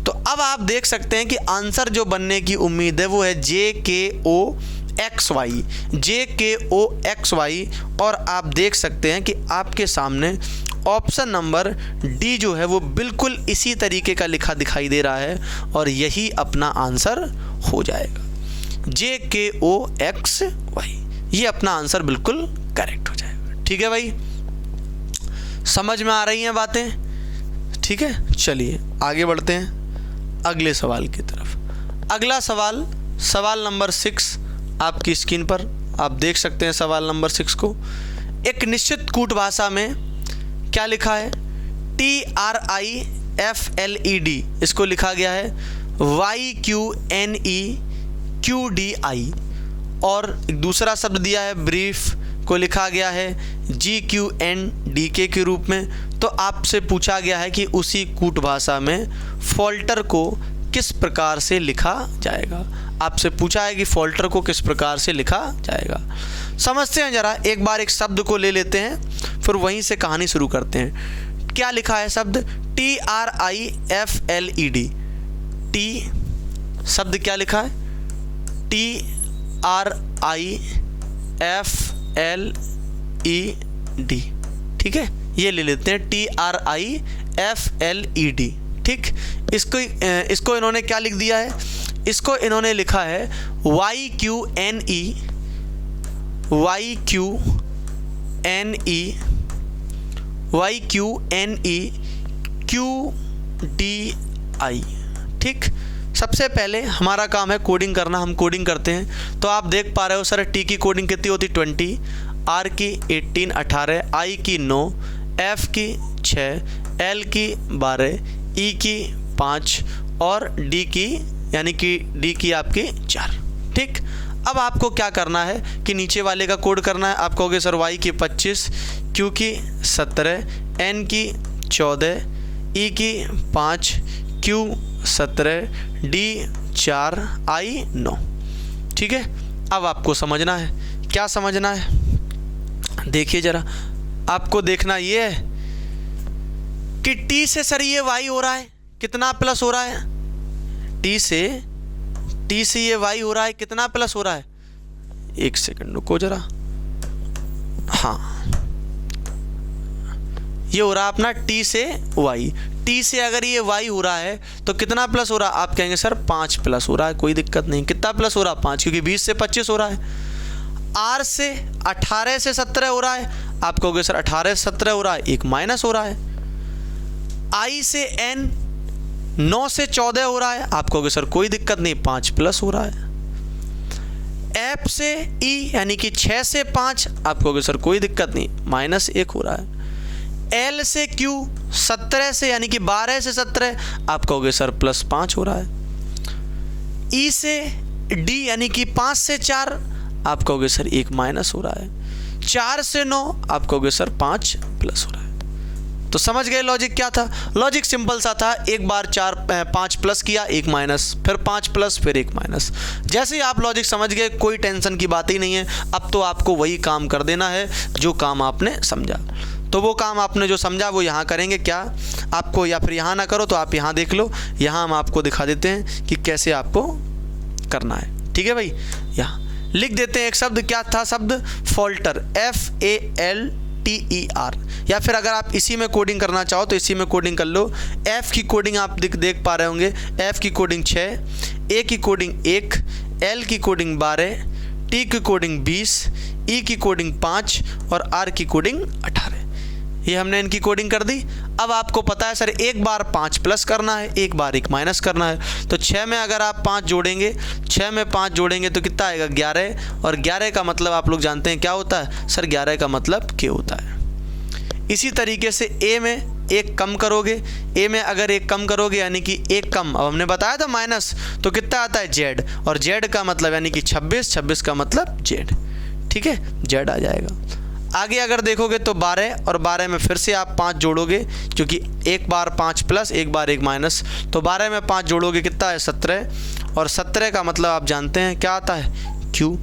तो अब आप देख सकते हैं कि आंसर जो बनने की उम्मीद है वो है JKOXY, JKOXY। और आप देख सकते हैं कि आपके सामने ऑप्शन नंबर डी जो है वो बिल्कुल इसी तरीके का लिखा दिखाई दे रहा है और यही अपना आंसर हो जाएगा, JKOXY। ये अपना आंसर बिल्कुल करेक्ट हो जाएगा, ठीक है भाई। समझ में आ रही हैं बातें, ठीक है। चलिए आगे बढ़ते हैं अगले सवाल की तरफ। अगला सवाल, सवाल नंबर 6 आपकी स्क्रीन पर आप देख सकते हैं। सवाल नंबर 6 को एक निश्चित कूट भाषा में क्या लिखा है, TRIFLED, इसको लिखा गया है YQNEQDI और एक दूसरा शब्द दिया है ब्रीफ को लिखा गया है GQNDK के रूप में। तो आपसे पूछा गया है कि उसी कूट भाषा में फॉल्टर को किस प्रकार से लिखा जाएगा। आपसे पूछा है कि फॉल्टर को किस प्रकार से लिखा जाएगा। समझते हैं जरा, एक बार एक शब्द को ले लेते हैं फिर वहीं से कहानी शुरू करते हैं। क्या लिखा है शब्द? TRIFLED। टी शब्द क्या लिखा है? TRIFLED। ठीक है, ये ले लेते हैं TRIFLED। ठीक, इसको इन्होंने क्या लिख दिया है? इसको इन्होंने लिखा है YQNEQDI। ठीक, सबसे पहले हमारा काम है कोडिंग करना, हम कोडिंग करते हैं। तो आप देख पा रहे हो सर, टी की कोडिंग कितनी होती? 20, आर की 18 18, आई की 9, एफ की 6, एल की 12, ई की 5 और डी की यानी कि डी की आपकी 4। ठीक, अब आपको क्या करना है कि नीचे वाले का कोड करना है। आप कहोगे सर वाई की 25, क्यू की 17, एन की 14, ई की 5, क्यू 17, डी 4, आई 9। ठीक है, अब आपको समझना है, क्या समझना है? देखिए जरा, आपको देखना ये है कि टी से सर ये वाई हो रहा है, कितना प्लस हो रहा है? टी से ये वाई हो रहा है, कितना प्लस हो रहा है? एक सेकंड रुको जरा। हाँ, ये हो रहा है अपना टी से वाई। टी से अगर ये वाई हो रहा है तो कितना प्लस हो रहा है? आप कहेंगे सर 5 प्लस हो रहा है। कोई दिक्कत नहीं, कितना प्लस हो रहा है? 5, क्योंकि 20 से 25 हो रहा है। आर से 18 से 17 हो रहा है। आप कहोगे सर 18 से 17 हो रहा है, एक माइनस हो रहा है। आई से एन 9 से 14 हो रहा है। आप कहोगे सर कोई दिक्कत नहीं, 5 प्लस हो रहा है। एफ से ई यानी कि 6 से 5, आप कहोगे सर कोई दिक्कत नहीं, -1 हो रहा है। एल से क्यू 17 से यानी कि 12 से 17, आप कहोगे सर +5 हो रहा है। ई से डी यानी कि 5 से 4, आप कहोगे सर 1 माइनस हो रहा है। 4 से 9, आप कहोगे सर 5 प्लस हो रहा है। तो समझ गए लॉजिक क्या था? लॉजिक सिंपल सा था, एक बार 5 प्लस किया, 1 माइनस, फिर 5 प्लस, फिर 1 माइनस। जैसे ही आप लॉजिक समझ गए, कोई टेंशन की बात ही नहीं है। अब तो आपको वही काम कर देना है जो काम आपने समझा। तो वो काम आपने जो समझा वो यहाँ करेंगे। क्या आपको, या फिर यहाँ ना करो तो आप यहाँ देख लो, यहाँ हम आपको दिखा देते हैं कि कैसे आपको करना है। ठीक है भाई, यहाँ लिख देते हैं एक शब्द। क्या था शब्द? Falter, FALTER। या फिर अगर आप इसी में कोडिंग करना चाहो तो इसी में कोडिंग कर लो। F की कोडिंग आप देख पा रहे होंगे, F की कोडिंग 6, A की कोडिंग 1, L की कोडिंग 12, T की कोडिंग 20, E की कोडिंग 5 और R की कोडिंग 18। ये हमने इनकी कोडिंग कर दी। अब आपको पता है सर एक बार 5 प्लस करना है, एक बार 1 माइनस करना है। तो 6 में अगर आप 5 जोड़ेंगे, 6 में 5 जोड़ेंगे तो कितना आएगा? 11। और 11 का मतलब आप लोग जानते हैं क्या होता है सर? 11 का मतलब K होता है। इसी तरीके से A में 1 कम करोगे, A में अगर 1 कम करोगे यानी कि 1 कम, अब हमने बताया था माइनस, तो कितना आता है? Z। और Z का मतलब यानी कि 26, 26 का मतलब Z। ठीक है, Z आ जाएगा। आगे अगर देखोगे तो 12, और 12 में फिर से आप 5 जोड़ोगे, क्योंकि एक बार 5 प्लस, एक बार 1 माइनस। तो 12 में 5 जोड़ोगे कितना है? 17। और 17 का मतलब आप जानते हैं क्या आता है? Q।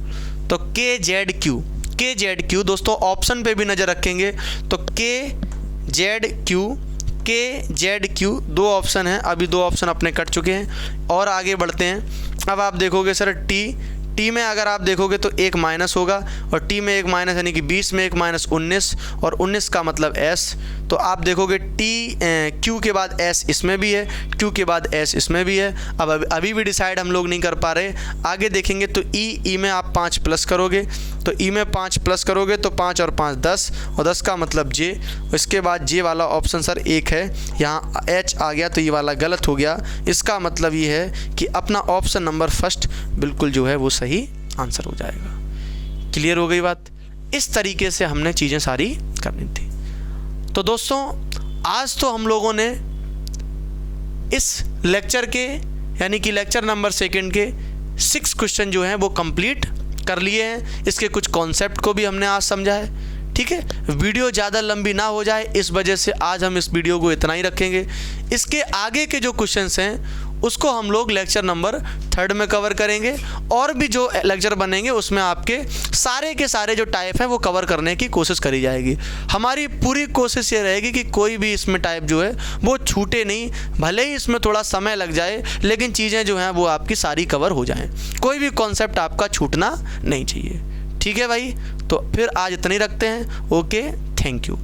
तो KZQ, KZQ दोस्तों ऑप्शन पे भी नज़र रखेंगे तो KZQ 2 ऑप्शन हैं, अभी 2 ऑप्शन अपने कट चुके हैं। और आगे बढ़ते हैं। अब आप देखोगे सर टी में अगर आप देखोगे तो 1 माइनस होगा, और टी में 1 माइनस यानी कि 20 में 1 माइनस 19, और 19 का मतलब S। तो आप देखोगे क्यू के बाद S इसमें भी है, क्यू के बाद S इसमें भी है। अब अभी भी डिसाइड हम लोग नहीं कर पा रहे। आगे देखेंगे तो ई में आप 5 प्लस करोगे, तो ई में 5 प्लस करोगे तो 5 और 5 10, और 10 का मतलब J। इसके बाद J वाला ऑप्शन सर 1 है, यहाँ H आ गया तो ये वाला गलत हो गया। इसका मतलब ये है कि अपना ऑप्शन नंबर फर्स्ट बिल्कुल जो है वो सही आंसर हो जाएगा। क्लियर हो गई बात? इस तरीके से हमने चीज़ें सारी करनी थी। तो दोस्तों आज तो हम लोगों ने इस लेक्चर के यानी कि लेक्चर नंबर 2 के 6 क्वेश्चन जो हैं वो कंप्लीट कर लिए हैं। इसके कुछ कॉन्सेप्ट को भी हमने आज समझा है। ठीक है, वीडियो ज़्यादा लंबी ना हो जाए इस वजह से आज हम इस वीडियो को इतना ही रखेंगे। इसके आगे के जो क्वेश्चंस हैं उसको हम लोग लेक्चर नंबर 3 में कवर करेंगे। और भी जो लेक्चर बनेंगे उसमें आपके सारे के सारे जो टाइप हैं वो कवर करने की कोशिश करी जाएगी। हमारी पूरी कोशिश ये रहेगी कि कोई भी इसमें टाइप जो है वो छूटे नहीं, भले ही इसमें थोड़ा समय लग जाए लेकिन चीज़ें जो हैं वो आपकी सारी कवर हो जाएं, कोई भी कॉन्सेप्ट आपका छूटना नहीं चाहिए। ठीक है भाई, तो फिर आज इतनी रखते हैं। Okay, thank you.